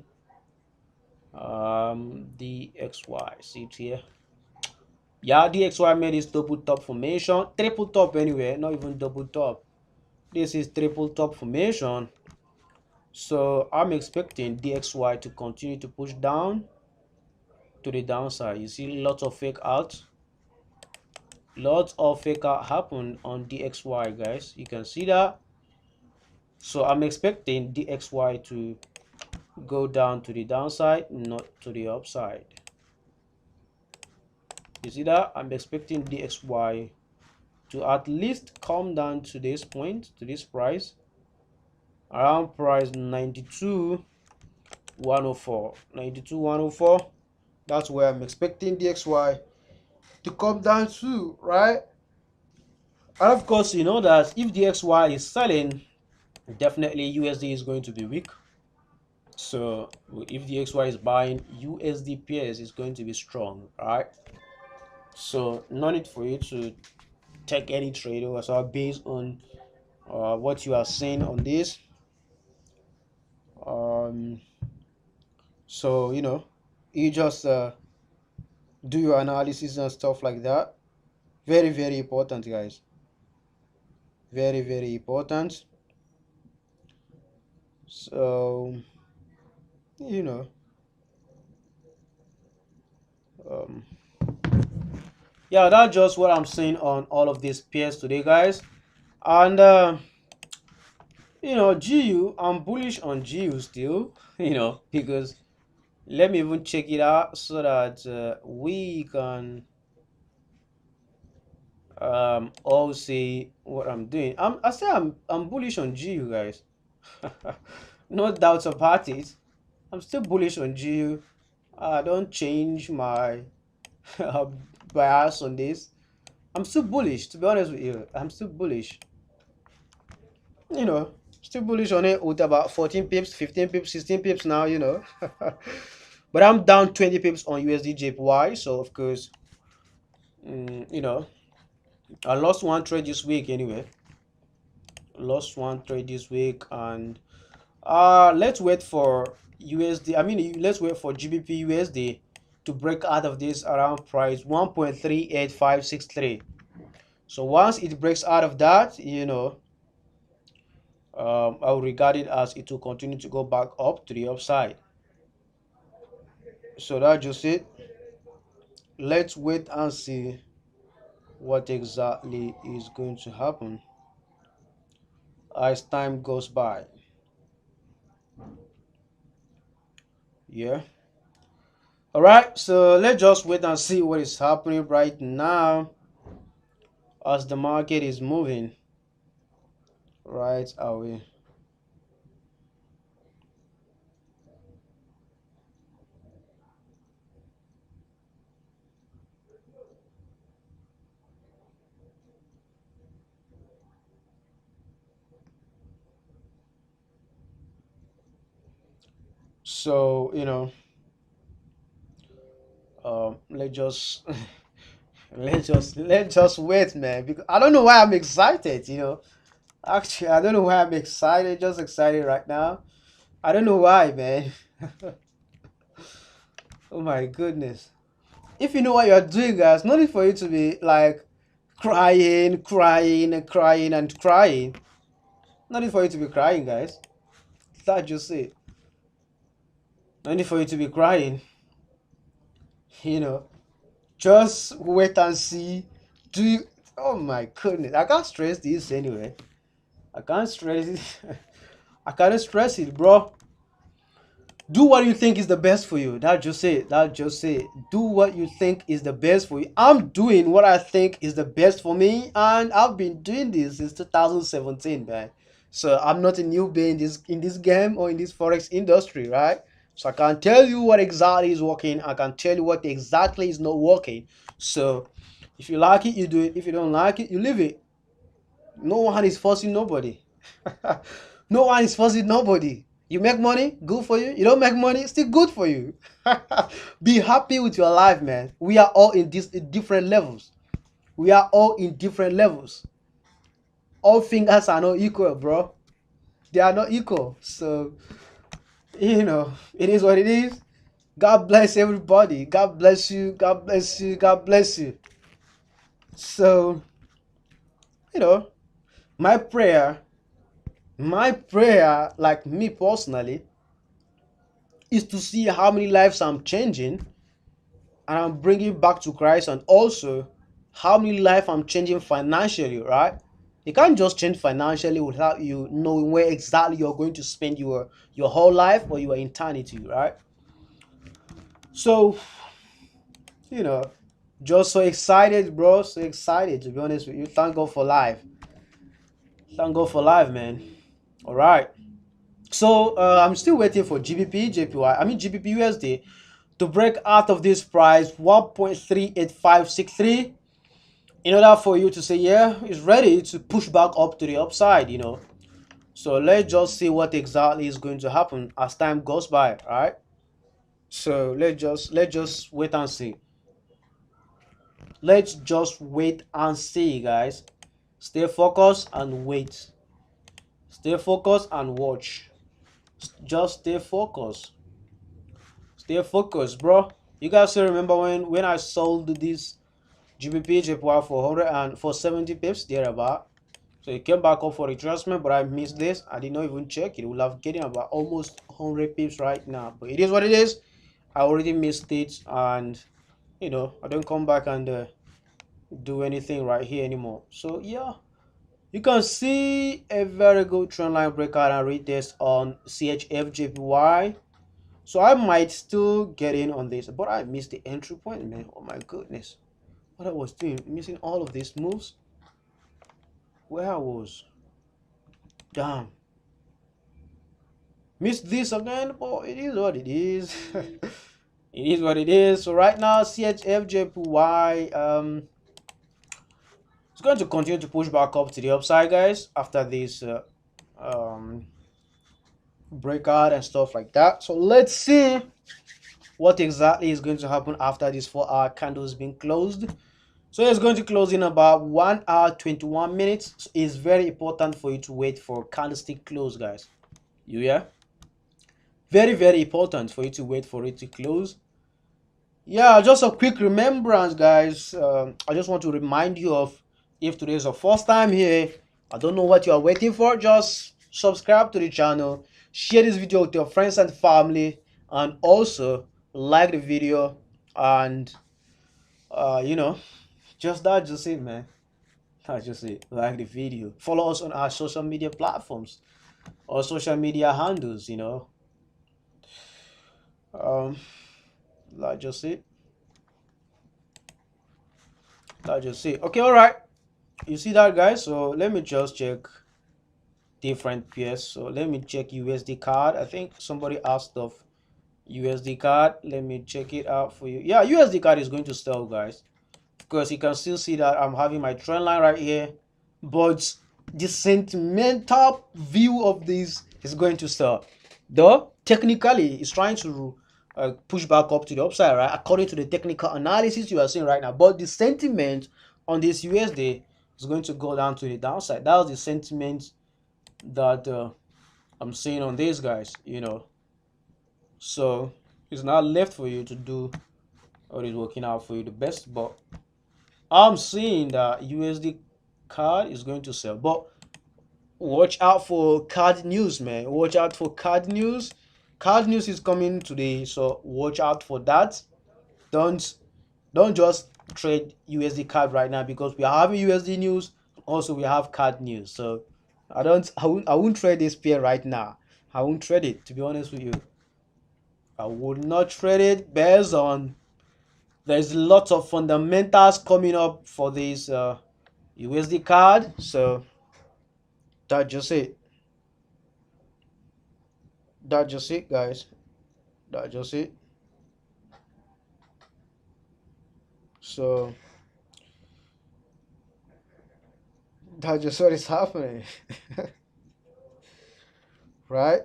DXY. See it here. Yeah, DXY made this double top formation. Triple top anyway, not even double top. This is triple top formation. So I'm expecting DXY to continue to push down to the downside. You see lots of fake out. Lots of fake out happened on DXY, guys. You can see that. So I'm expecting DXY to go down to the downside, not to the upside. You see that? I'm expecting DXY to at least come down to this point, to this price, around price 92,104. 92,104. That's where I'm expecting DXY to come down to, right? And of course, you know that if DXY is selling, definitely USD is going to be weak. So if DXY is buying, USD pairs is going to be strong, right? So no need for you to take any trade or so based on what you are seeing on this. Um, so you just do your analysis and stuff like that. Very, very important, guys. Very, very important. So you know um, yeah, that's just what I'm saying on all of these pairs today, guys. And GU, I'm bullish on GU still, because let me even check it out so that we can all see what I'm doing. I say I'm bullish on GU, guys. No doubts about it. I'm still bullish on GU. I don't change my bias on this. I'm still bullish, to be honest with you. I'm still bullish. You know, still bullish on it with about 14 pips, 15 pips, 16 pips now. But I'm down 20 pips on USD JPY. So, of course, I lost one trade this week anyway. Lost one trade this week. And let's wait for USD. I mean, let's wait for GBP USD to break out of this around price 1.38563. So once it breaks out of that, I will regard it as it will continue to go back up to the upside. So that's just it. Let's wait and see what exactly is going to happen as time goes by. Yeah. All right, so let's just wait and see what is happening right now as the market is moving right away. So let's just let's just wait, man, because I don't know why I'm excited. Actually, I don't know why I'm excited, just excited right now. I don't know why, man. Oh my goodness. If you know what you're doing, guys, no need for you to be like crying, crying, and crying, and crying. No need for you to be crying, guys. That's just it. No need for you to be crying. You know, just wait and see. Do you? Oh my goodness, I can't stress this anyway. I can't stress it. I can't stress it, bro. Do what you think is the best for you. That just it. That just it. Do what you think is the best for you. I'm doing what I think is the best for me, and I've been doing this since 2017, man. So I'm not a newbie in this game or in this forex industry, right? So I can tell you what exactly is working. I can tell you what exactly is not working. So if you like it, you do it. If you don't like it, you leave it. No one is forcing nobody. No one is forcing nobody. You make money, good for you. You don't make money, still good for you. Be happy with your life, man. We are all in different levels. We are all in different levels. All fingers are not equal, bro. They are not equal. So, it is what it is. God bless everybody. God bless you. God bless you. God bless you. So, you know, my prayer, like me personally, is to see how many lives I'm changing and I'm bringing back to Christ, and also how many lives I'm changing financially, right? You can't just change financially without you knowing where exactly you're going to spend your whole life or your eternity, right? So, you know, just so excited, bro. So excited, to be honest with you. Thank God for life. Thank God for life, man. All right. So I'm still waiting for GBP, JPY, I mean GBP USD to break out of this price 1.38563 in order for you to say, yeah, it's ready to push back up to the upside. So let's just see what exactly is going to happen as time goes by, right? So let's just wait and see. Let's just wait and see, guys. Stay focused and wait. Stay focused and watch. Just stay focused. Stay focused, bro. You guys still remember when I sold this GBP JPY for 100 and for 70 pips thereabout? So it came back up for retracement, but I missed this. I did not even check. It will have getting about almost 100 pips right now. But it is what it is. I already missed it, and I don't come back and do anything right here anymore. So yeah, you can see a very good trend line breakout and retest on CHF. So I might still get in on this, but I missed the entry point, man. Oh my goodness, what I was doing, missing all of these moves. Where I was, damn, missed this again. But it is what it is. It is what it is. So right now, CHF it's going to continue to push back up to the upside, guys, after this um, breakout and stuff like that. So let's see what exactly is going to happen after this 4-hour candle has been closed. So it's going to close in about 1 hour 21 minutes. So it's very important for you to wait for candlestick close, guys. You hear? Very, very important for you to wait for it to close. Yeah, just a quick remembrance, guys. I just want to remind you of, if today is your first time here, I don't know what you are waiting for. Just subscribe to the channel, share this video with your friends and family, and also like the video. And just it, man. That's just it. Like the video. Follow us on our social media platforms or social media handles. Um, that's just it. That's just it. Okay, all right. You see that, guys? So let me just check different pairs. So let me check USD card. I think somebody asked of USD card. Let me check it out for you. Yeah, USD card is going to sell, guys, because you can still see that I'm having my trend line right here, but the sentimental view of this is going to sell. Though technically it's trying to push back up to the upside, right, according to the technical analysis you are seeing right now, but the sentiment on this USD is going to go down to the downside. That was the sentiment that I'm seeing on these guys. So it's not left for you to do what is working out for you the best, but I'm seeing that USD card is going to sell. But watch out for card news, man. Watch out for card news. Card news is coming today, so watch out for that. Don't just trade USD card right now, because we are having USD news. Also, we have card news. So I won't trade this pair right now. I won't trade it, to be honest with you. I would not trade it based on there's lots of fundamentals coming up for this USD card. So that's just it. That's just it, guys. That's just it. So that's just what is happening, right?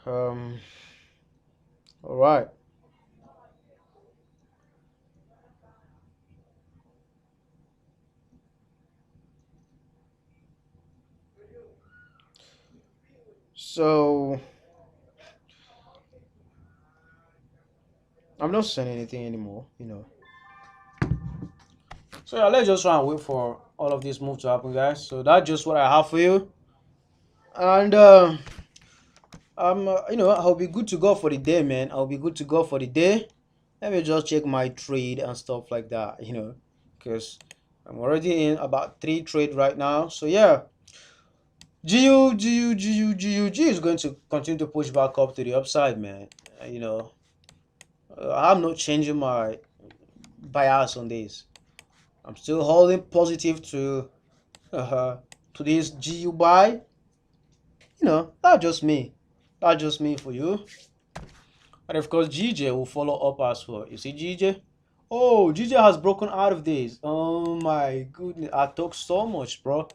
Um, all right. So I'm not saying anything anymore. So yeah, let's just try and wait for all of this move to happen, guys. So that's just what I have for you. And I'll be good to go for the day, man. I'll be good to go for the day. Let me just check my trade and stuff like that, because I'm already in about three trade right now. So yeah, GU is going to continue to push back up to the upside, man. I'm not changing my bias on this. I'm still holding positive to this GU buy. That's just me. That's just me for you. And of course, GJ will follow up as well. You see, GJ? Oh, GJ has broken out of this. Oh my goodness. I talk so much, bro.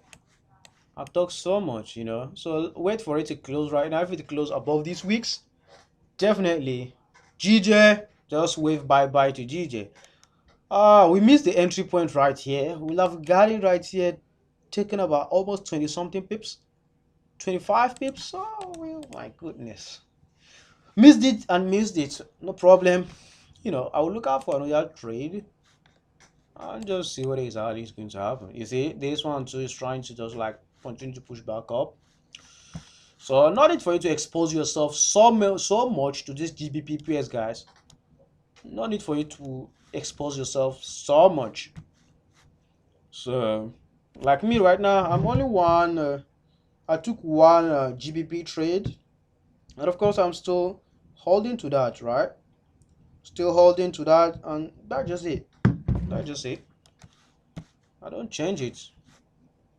I talk so much. So wait for it to close right now. If it close above these weeks, definitely. GJ, just wave bye-bye to GJ. We missed the entry point right here. We'll have got it right here, taking about almost 20 something pips. 25 pips. Oh, well, my goodness. Missed it and missed it. No problem. I will look out for another trade and just see what exactly is going to happen. You see, this one too is trying to just like continue to push back up. So not need for you to expose yourself so much to this GBPPS, guys. No need for you to expose yourself so much. So, like me right now, I'm only one. I took one GBP trade, and of course, I'm still holding to that, right? Still holding to that, and that's just it. That's just it. I don't change it.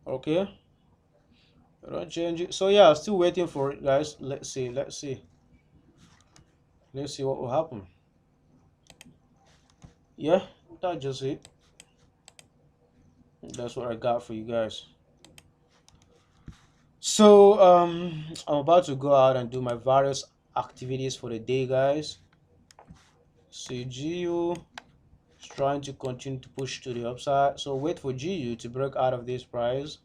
Okay, I don't change it. So yeah, still waiting for it, guys. Let's see. Let's see what will happen. Yeah, that's just it. That's what I got for you guys. So I'm about to go out and do my various activities for the day, guys. See, GU is trying to continue to push to the upside. So wait for GU to break out of this price,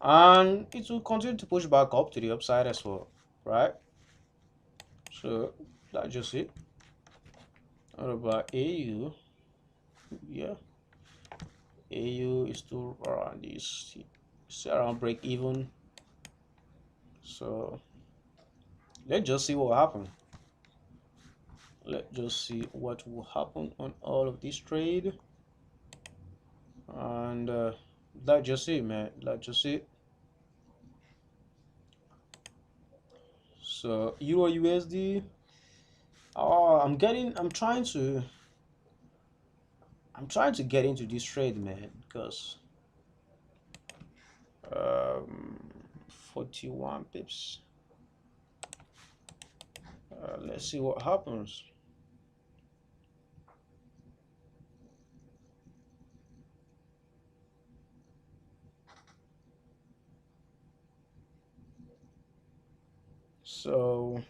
and it will continue to push back up to the upside as well, right? So that's just it. What about AU? Yeah, AU is still around this. It's around break even. So let's just see what happens. Let's just see what will happen on all of this trade. And that's just it, man. That's just it. So Euro USD. Oh, I'm trying to get into this trade, man, because um 41 pips. Let's see what happens. So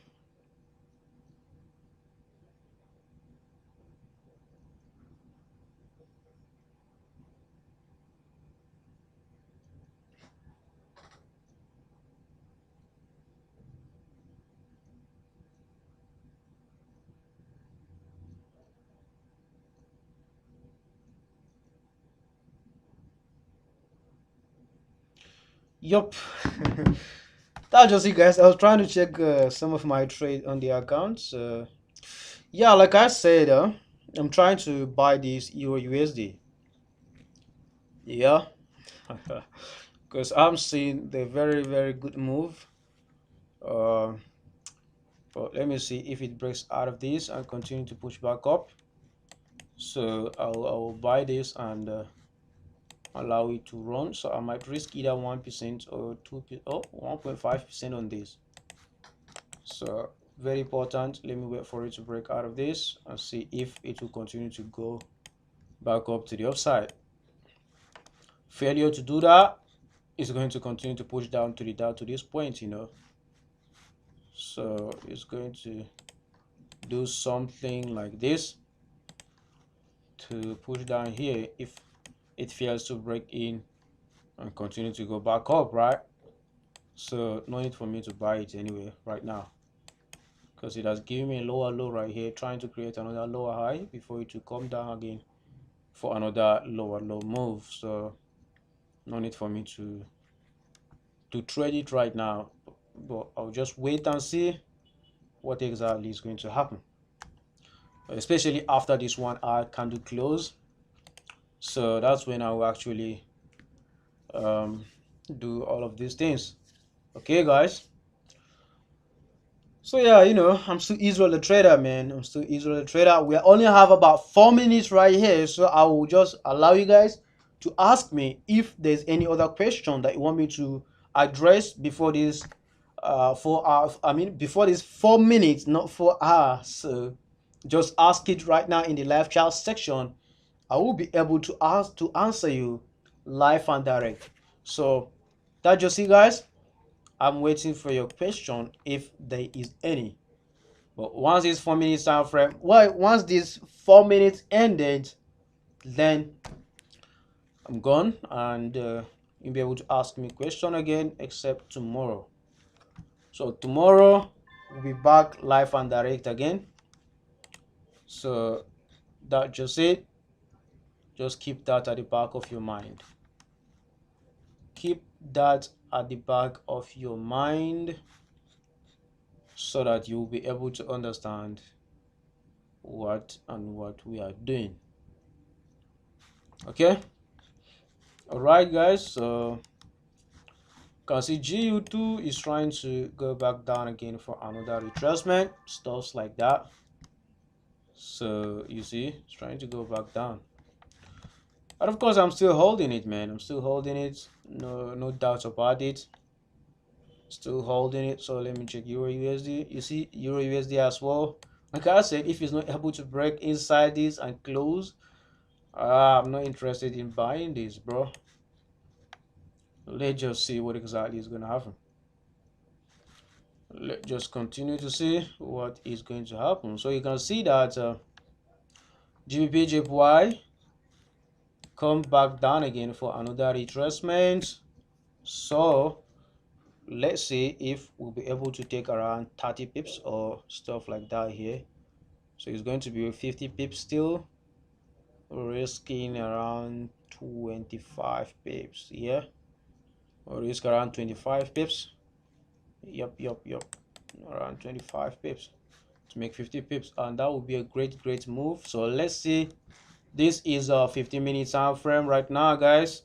yup. That's just it, guys. I was trying to check some of my trade on the accounts. Yeah, like I said, I'm trying to buy this Euro USD. Yeah, because I'm seeing the very, very good move. Uh, But let me see if it breaks out of this and continue to push back up. So I'll buy this and allow it to run. So I might risk either 1% or 1.5% on this. So very important. Let me wait for it to break out of this and see if it will continue to go back up to the upside. Failure to do that is going to continue to push down to this point, so it's going to do something like this to push down here if it fails to break in and continue to go back up, right? So no need for me to buy it anyway right now, because it has given me a lower low right here, trying to create another lower high before it will come down again for another lower low move. So no need for me to trade it right now, but I'll just wait and see what exactly is going to happen, especially after this 1 hour candle close. So that's when I will actually do all of these things. Okay, guys. So yeah, I'm still Israel the trader, man. I'm still Israel the trader. We only have about 4 minutes right here, so I will just allow you guys to ask me if there's any other question that you want me to address before this 4 hours. I mean, before this 4 minutes, not 4 hours. So just ask it right now in the live chat section. I will be able to answer you live and direct. So that's just it, guys. I'm waiting for your question if there is any. But once this 4 minutes time frame, well, once this 4 minutes ended, then I'm gone, and you'll be able to ask me question again, except tomorrow. So tomorrow we'll be back live and direct again. So that's just it. Just keep that at the back of your mind. Keep that at the back of your mind, so that you'll be able to understand what we are doing. Okay, all right, guys. So you can see GU2 is trying to go back down again for another retracement, stuffs like that. So you see, it's trying to go back down, but of course I'm still holding it, man. I'm still holding it, no doubts about it. Still holding it. So let me check Euro USD. You see Euro USD as well. Like I said, if it's not able to break inside this and close, I'm not interested in buying this, bro. Let's just see what exactly is going to happen. Let's just continue to see what is going to happen. So you can see that GBP JPY come back down again for another retracement. So let's see if we'll be able to take around 30 pips or stuff like that here. So it's going to be 50 pips still, risking around 25 pips. Yeah, or risk around 25 pips. Yep, around 25 pips to make 50 pips, and that would be a great move. So let's see. This is a 15-minute time frame right now, guys.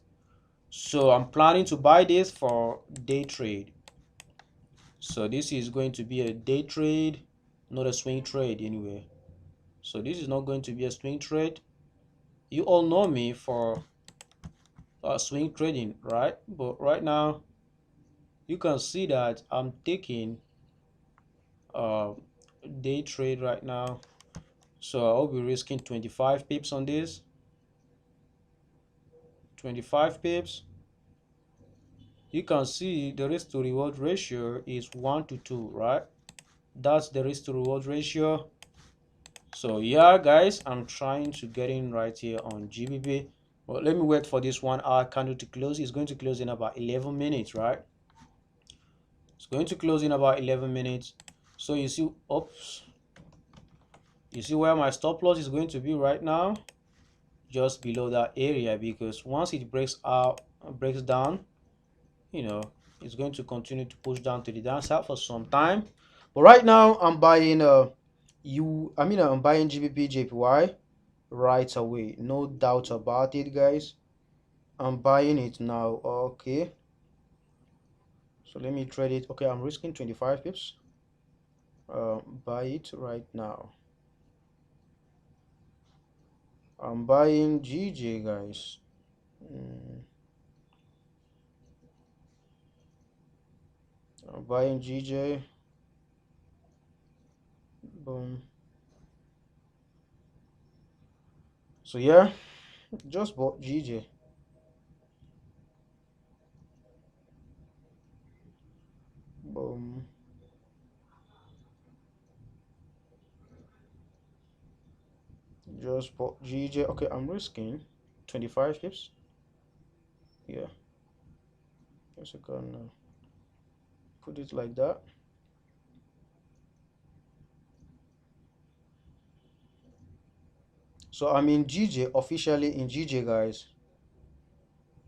So I'm planning to buy this for day trade. So this is going to be a day trade, not a swing trade anyway. So this is not going to be a swing trade. You all know me for swing trading, right? But right now you can see that I'm taking day trade right now. So I'll be risking 25 pips on this. 25 pips. You can see the risk to reward ratio is 1 to 2, right? That's the risk to reward ratio. So yeah, guys, I'm trying to get in right here on GBP. But let me wait for this 1 hour candle to close. It's going to close in about 11 minutes, right? It's going to close in about 11 minutes. So you see, oops, you see where my stop loss is going to be right now? Just below that area, because once it breaks down, it's going to continue to push down to the downside for some time. But right now I'm buying I'm buying GBP JPY right away, no doubt about it, guys. I'm buying it now. Okay, so let me trade it. Okay, I'm risking 25 pips. buy it right now. I'm buying GJ, guys. Mm, I'm buying GJ. Boom. So yeah, just bought GJ. Boom. Just bought GJ. Okay, I'm risking 25 pips. Yeah, just gonna put it like that. So I'm in GJ, officially in GJ, guys.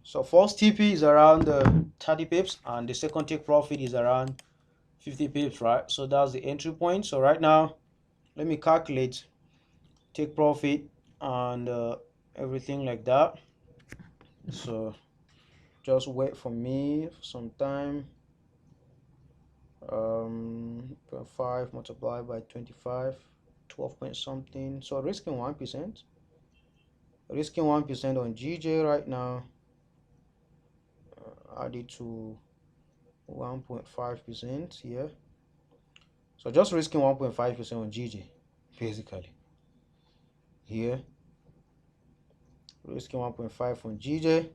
So first TP is around 30 pips, and the second take profit is around 50 pips, right? So that's the entry point. So right now, let me calculate take profit and everything like that. So just wait for me for some time. 5 multiplied by 25, 12 point something. So risking 1%. Risking 1% on GJ right now. Add it to 1.5% here. So just risking 1.5% on GJ, basically. Here, risking 1.5 on GJ.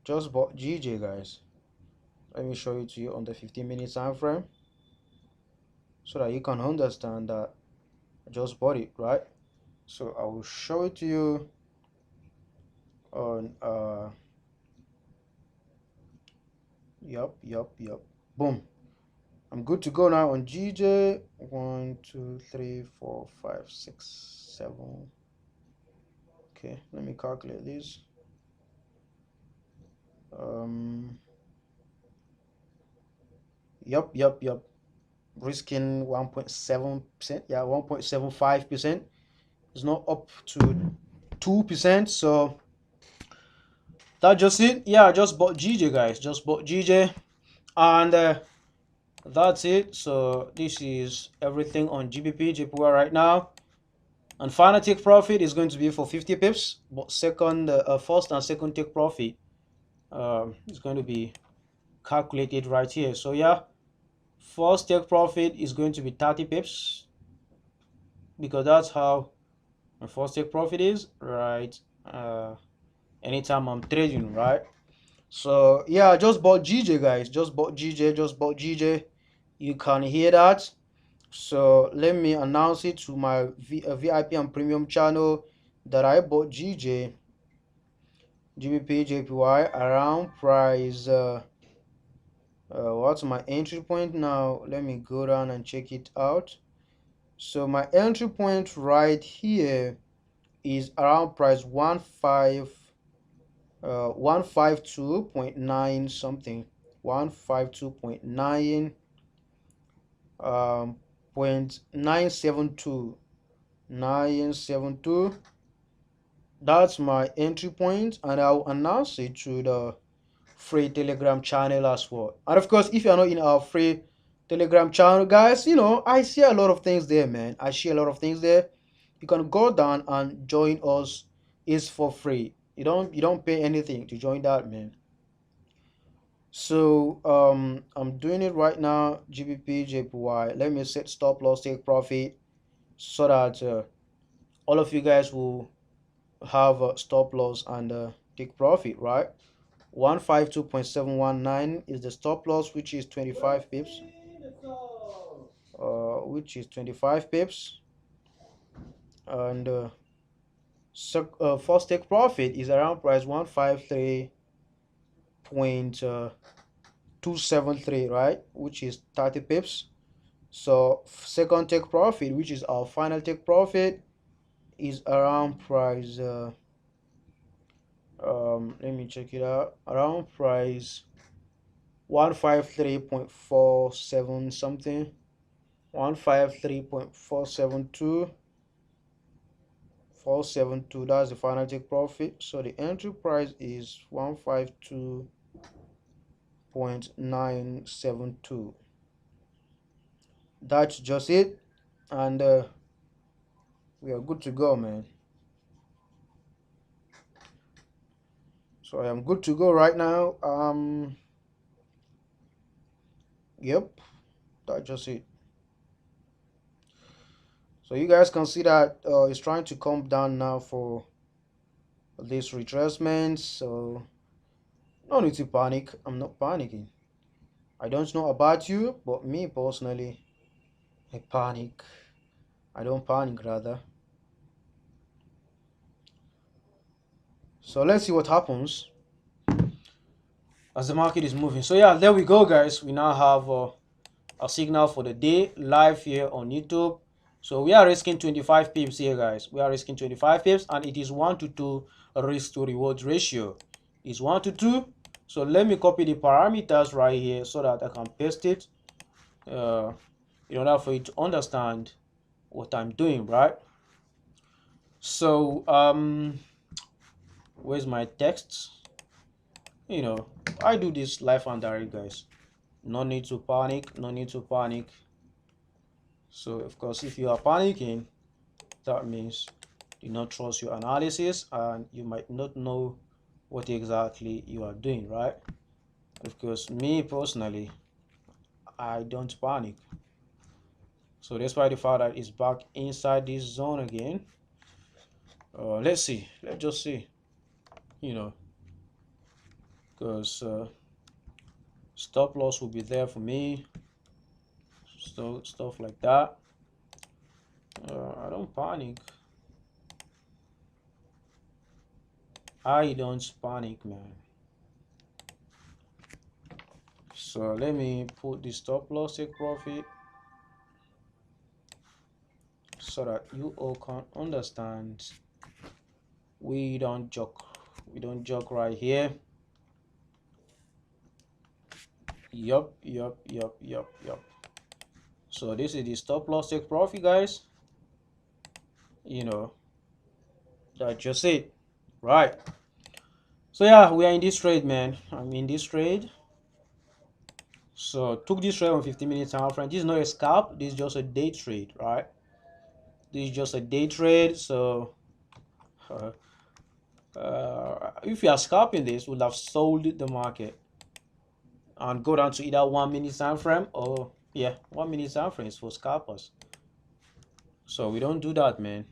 Just bought GJ, guys. Let me show it to you on the 15-minute time frame so that you can understand that I just bought it, right? So I will show it to you on yep. Boom. I'm good to go now on GJ. 1, 2, 3, 4, 5, 6, 7. Okay, let me calculate this. Um, yep. Risking 1.7%. Yeah, 1.75%. It's not up to 2%. So that's just it. Yeah, I just bought GJ, guys. Just bought GJ, and that's it. So this is everything on GBP, JPY right now. And final take profit is going to be for 50 pips, but first and second take profit is going to be calculated right here. So yeah, first take profit is going to be 30 pips because that's how my first take profit is, right? Anytime I'm trading, right? So yeah, I just bought GJ, guys. Just bought GJ. Just bought GJ. You can hear that. So let me announce it to my VIP and premium channel that I bought GJ, GBP, JPY around price. What's my entry point now? Let me go down and check it out. So my entry point right here is around price 152.9 something, 152.9 point 972. That's my entry point, and I'll announce it to the free Telegram channel as well. And of course, if you're not in our free Telegram channel, guys, I share a lot of things there, man. I share a lot of things there. You can go down and join us. It's for free. You don't pay anything to join that, man. So I'm doing it right now. GBP, JPY. Let me set stop loss, take profit, so that all of you guys will have a stop loss and take profit, right? 152.719 is the stop loss, which is 25 pips. Which is 25 pips, and first take profit is around price 153.273, right? Which is 30 pips. So second take profit, which is our final take profit, is around price let me check it out, around price 153.47 something, 153.472. That's the final take profit. So the entry price is 152.972. That's just it. And we are good to go, man. So I am good to go right now. Yep, that's just it. So you guys can see that it's trying to come down now for this retracement. So no need to panic. I'm not panicking. I don't know about you, but me personally, I panic. I don't panic rather. So let's see what happens as the market is moving. So yeah, there we go, guys. We now have a signal for the day live here on YouTube. So we are risking 25 pips here, guys. We are risking 25 pips, and it is 1 to 2 risk to reward ratio. It's 1 to 2. So let me copy the parameters right here so that I can paste it uh, in order for you to understand what I'm doing, right? So where's my text? I do this live and direct, guys. No need to panic, no need to panic. So of course, if you are panicking, that means you not trust your analysis and you might not know what exactly you are doing, right? Of course, me personally, I don't panic. So that's why the fact that it's back inside this zone again. Let's see. Let's just see. You know, because stop loss will be there for me. So stuff like that. I don't panic. I don't panic, man. So let me put the stop loss take profit so that you all can understand. We don't joke. We don't joke right here. Yup. So this is the stop loss take profit, guys. You know, that's just it. Right. So yeah, we are in this trade, man. I'm in this trade. So took this trade on 15-minute time frame. This is not a scalp. This is just a day trade, right? This is just a day trade. So uh, if you are scalping this, we'll have sold the market and go down to either 1-minute time frame or 1-minute time frame is for scalpers. So we don't do that, man.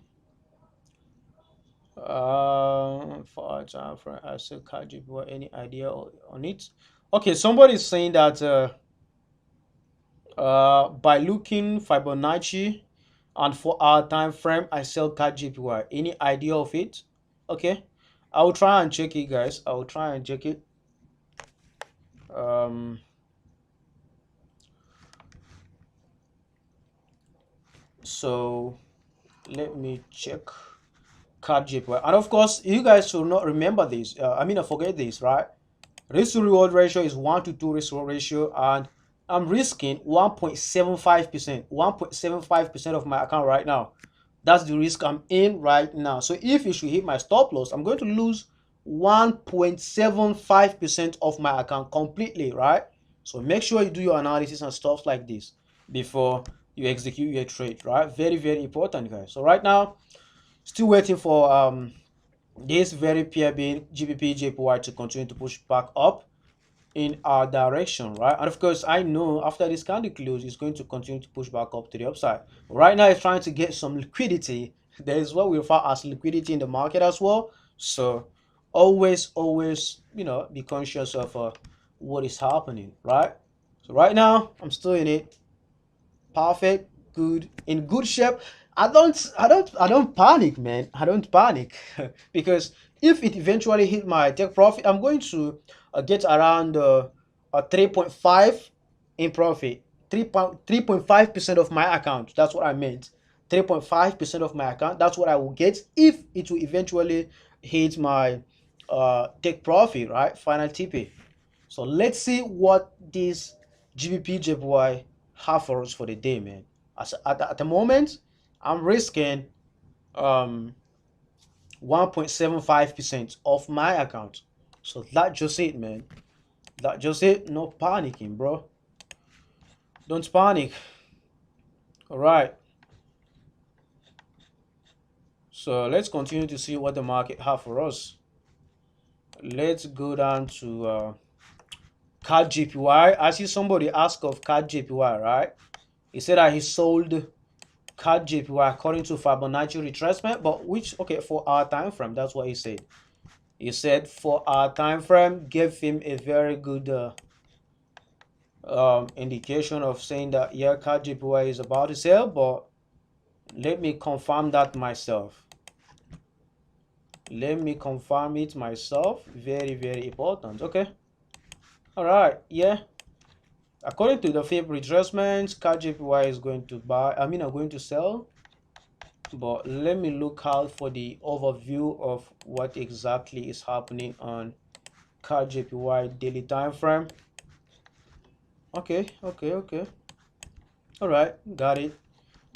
For time frame, I still can't give you any idea on it. Okay, somebody is saying that by looking Fibonacci and for our time frame, I sell cat GPY. Any idea of it? Okay, I will try and check it, guys. I will try and check it. Um, so let me check cat GPY, and of course, you guys should not remember this. I forget this, right? Risk to reward ratio is 1 to 2 risk to reward ratio, and I'm risking 1.75%. 1.75% of my account right now. That's the risk I'm in right now. So if it should hit my stop loss, I'm going to lose 1.75% of my account completely, right? So make sure you do your analysis and stuff like this before you execute your trade, right? Very, very important, guys. So right now, still waiting for this very pair being GBP JPY to continue to push back up in our direction, right? And of course, I know after this candle close, it's going to continue to push back up to the upside. Right now, it's trying to get some liquidity. There is what we refer as liquidity in the market as well. So always, be conscious of what is happening, right? So right now, I'm still in it. Perfect, good, in good shape. I don't panic, man. I don't panic because if it eventually hit my take profit, I'm going to get around 3.5 in profit. 3.5% of my account. That's what I meant. 3.5% of my account. That's what I will get if it will eventually hit my take profit, right? Final TP. So let's see what this GBP JPY have for us for the day, man. At the moment, I'm risking 1.75% of my account. So that just it, man. That just it. No panicking, bro. Don't panic. All right. So let's continue to see what the market have for us. Let's go down to CAD JPY. I see somebody ask of CAD JPY, right? He said that he sold CAD JPY according to Fibonacci retracement, but which, okay, for our time frame, that's what he said. He said for our time frame, gave him a very good indication of saying that yeah, CAD JPY is about to sell, but let me confirm that myself. Let me confirm it myself. Very, very important. Okay. All right. Yeah. According to the FIB retracements, CAD JPY is going to buy. I'm going to sell. But let me look out for the overview of what exactly is happening on CAD JPY daily time frame. Okay. Okay. Okay. All right. Got it.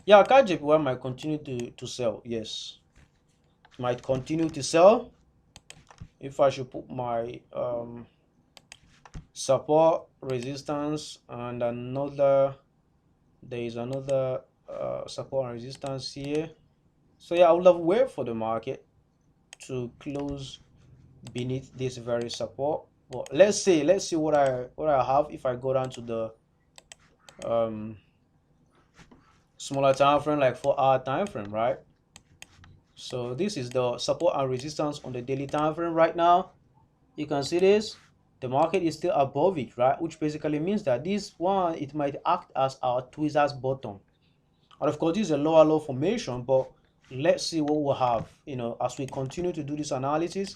Yeah, CAD JPY might continue to sell. Yes. Might continue to sell. If I should put my support, resistance, and another, there is another support and resistance here. So yeah, I would have wait for the market to close beneath this very support. But let's see what I have if I go down to the um smaller time frame, like 4 hour time frame, right? So this is the support and resistance on the daily time frame right now. You can see this. The market is still above it, right? Which basically means that this one, it might act as our tweezers bottom. And of course, this is a lower low formation, but let's see what we'll have, as we continue to do this analysis.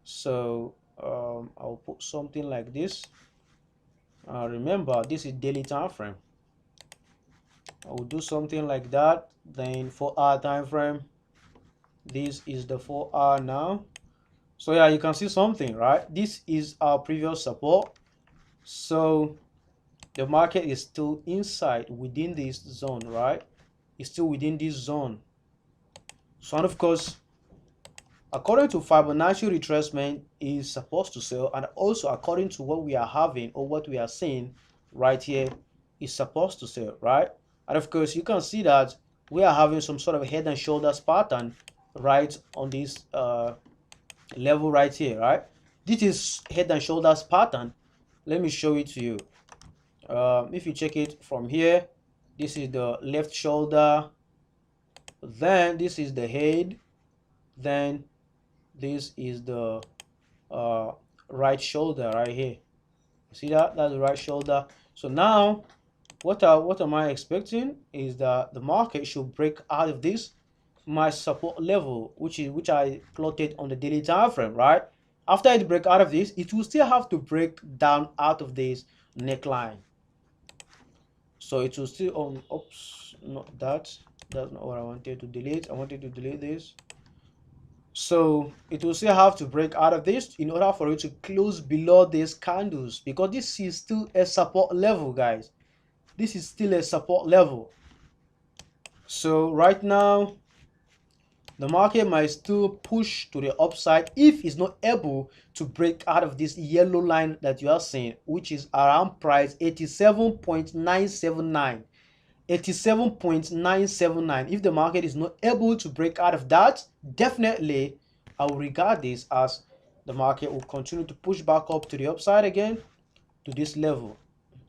So I'll put something like this. Remember, this is daily time frame. I will do something like that. Then 4 hour time frame. This is the 4 hour now. So yeah, you can see something, right? This is our previous support. So the market is still inside within this zone, right? It's still within this zone. So, and of course, according to Fibonacci retracement, is supposed to sell, and also according to what we are having or what we are seeing right here, is supposed to sell, right? And of course, you can see that we are having some sort of head and shoulders pattern right on this level right here, right? This is head and shoulders pattern. Let me show it to you. If you check it from here, this is the left shoulder, then this is the head, then this is the right shoulder right here. See that? That's the right shoulder. So now what am I expecting is that the market should break out of this my support level, which I plotted on the daily time frame, right? After it break out of this, it will still have to break down out of this neckline. So it will still oops, not that. That's not what I wanted to delete. I wanted to delete this. So it will still have to break out of this in order for it to close below these candles, because this is still a support level, guys. This is still a support level. So right now, the market might still push to the upside if it's not able to break out of this yellow line that you are seeing, which is around price 87.979. 87.979. If the market is not able to break out of that, definitely I will regard this as the market will continue to push back up to the upside again to this level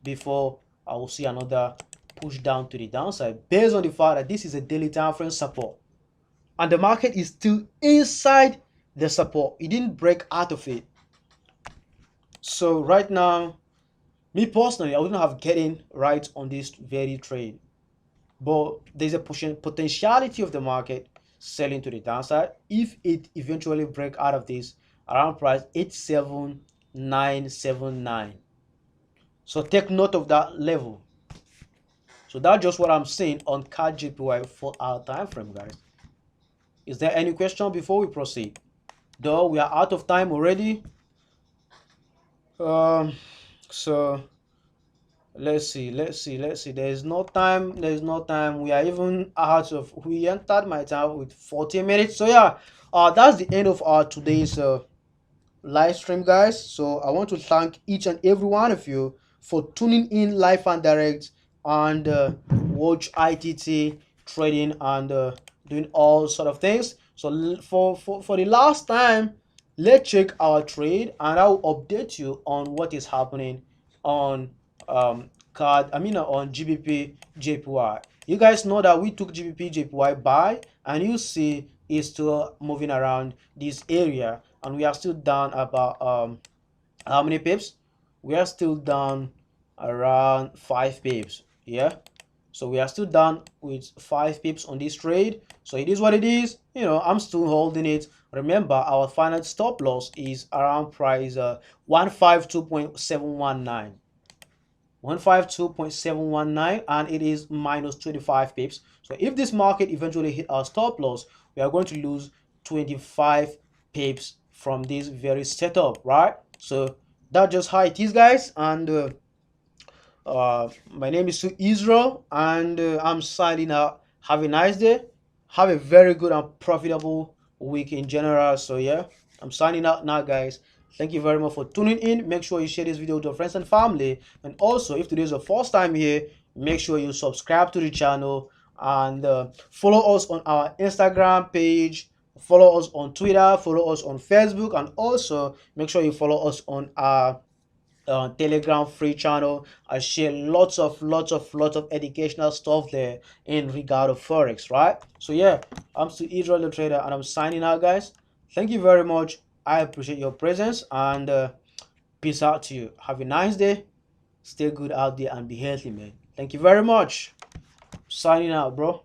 before I will see another push down to the downside, based on the fact that this is a daily time frame support and the market is still inside the support. It didn't break out of it. So right now, me personally, I wouldn't have getting right on this very trade. But there's a potentiality of the market selling to the downside if it eventually break out of this around price 87979. So take note of that level. So that's just what I'm saying on CAD JPY 4 hour time frame, guys. Is there any question before we proceed? Though we are out of time already. So let's see. There's no time. We are even out of, we entered my time with 14 minutes. So yeah, that's the end of our today's live stream, guys. So I want to thank each and every one of you for tuning in live and direct and watch ITT trading and doing all sort of things. So for the last time, let's check our trade and I'll update you on what is happening on on GBP JPY. You guys know that we took GBP JPY buy, and you see it's still moving around this area, and we are still down about how many pips? We are still down around 5 pips. Yeah, so we are still down with 5 pips on this trade. So it is what it is. I'm still holding it. Remember, our final stop loss is around price 152.719. 152.719, and it is minus 25 pips. So if this market eventually hit our stop loss, we are going to lose 25 pips from this very setup, right? So that's just how it is, guys. And my name is Israel, and I'm signing out. Have a nice day. Have a very good and profitable week in general. So yeah, I'm signing out now, guys. Thank you very much for tuning in. Make sure you share this video with your friends and family. And also, if today is your first time here, make sure you subscribe to the channel and follow us on our Instagram page. Follow us on Twitter. Follow us on Facebook, and also make sure you follow us on our Telegram free channel. I share lots of educational stuff there in regard of Forex, right? So yeah, I'm still Israel the Trader, and I'm signing out, guys. Thank you very much. I appreciate your presence, and peace out to you. Have a nice day. Stay good out there and be healthy, man. Thank you very much. Signing out, bro.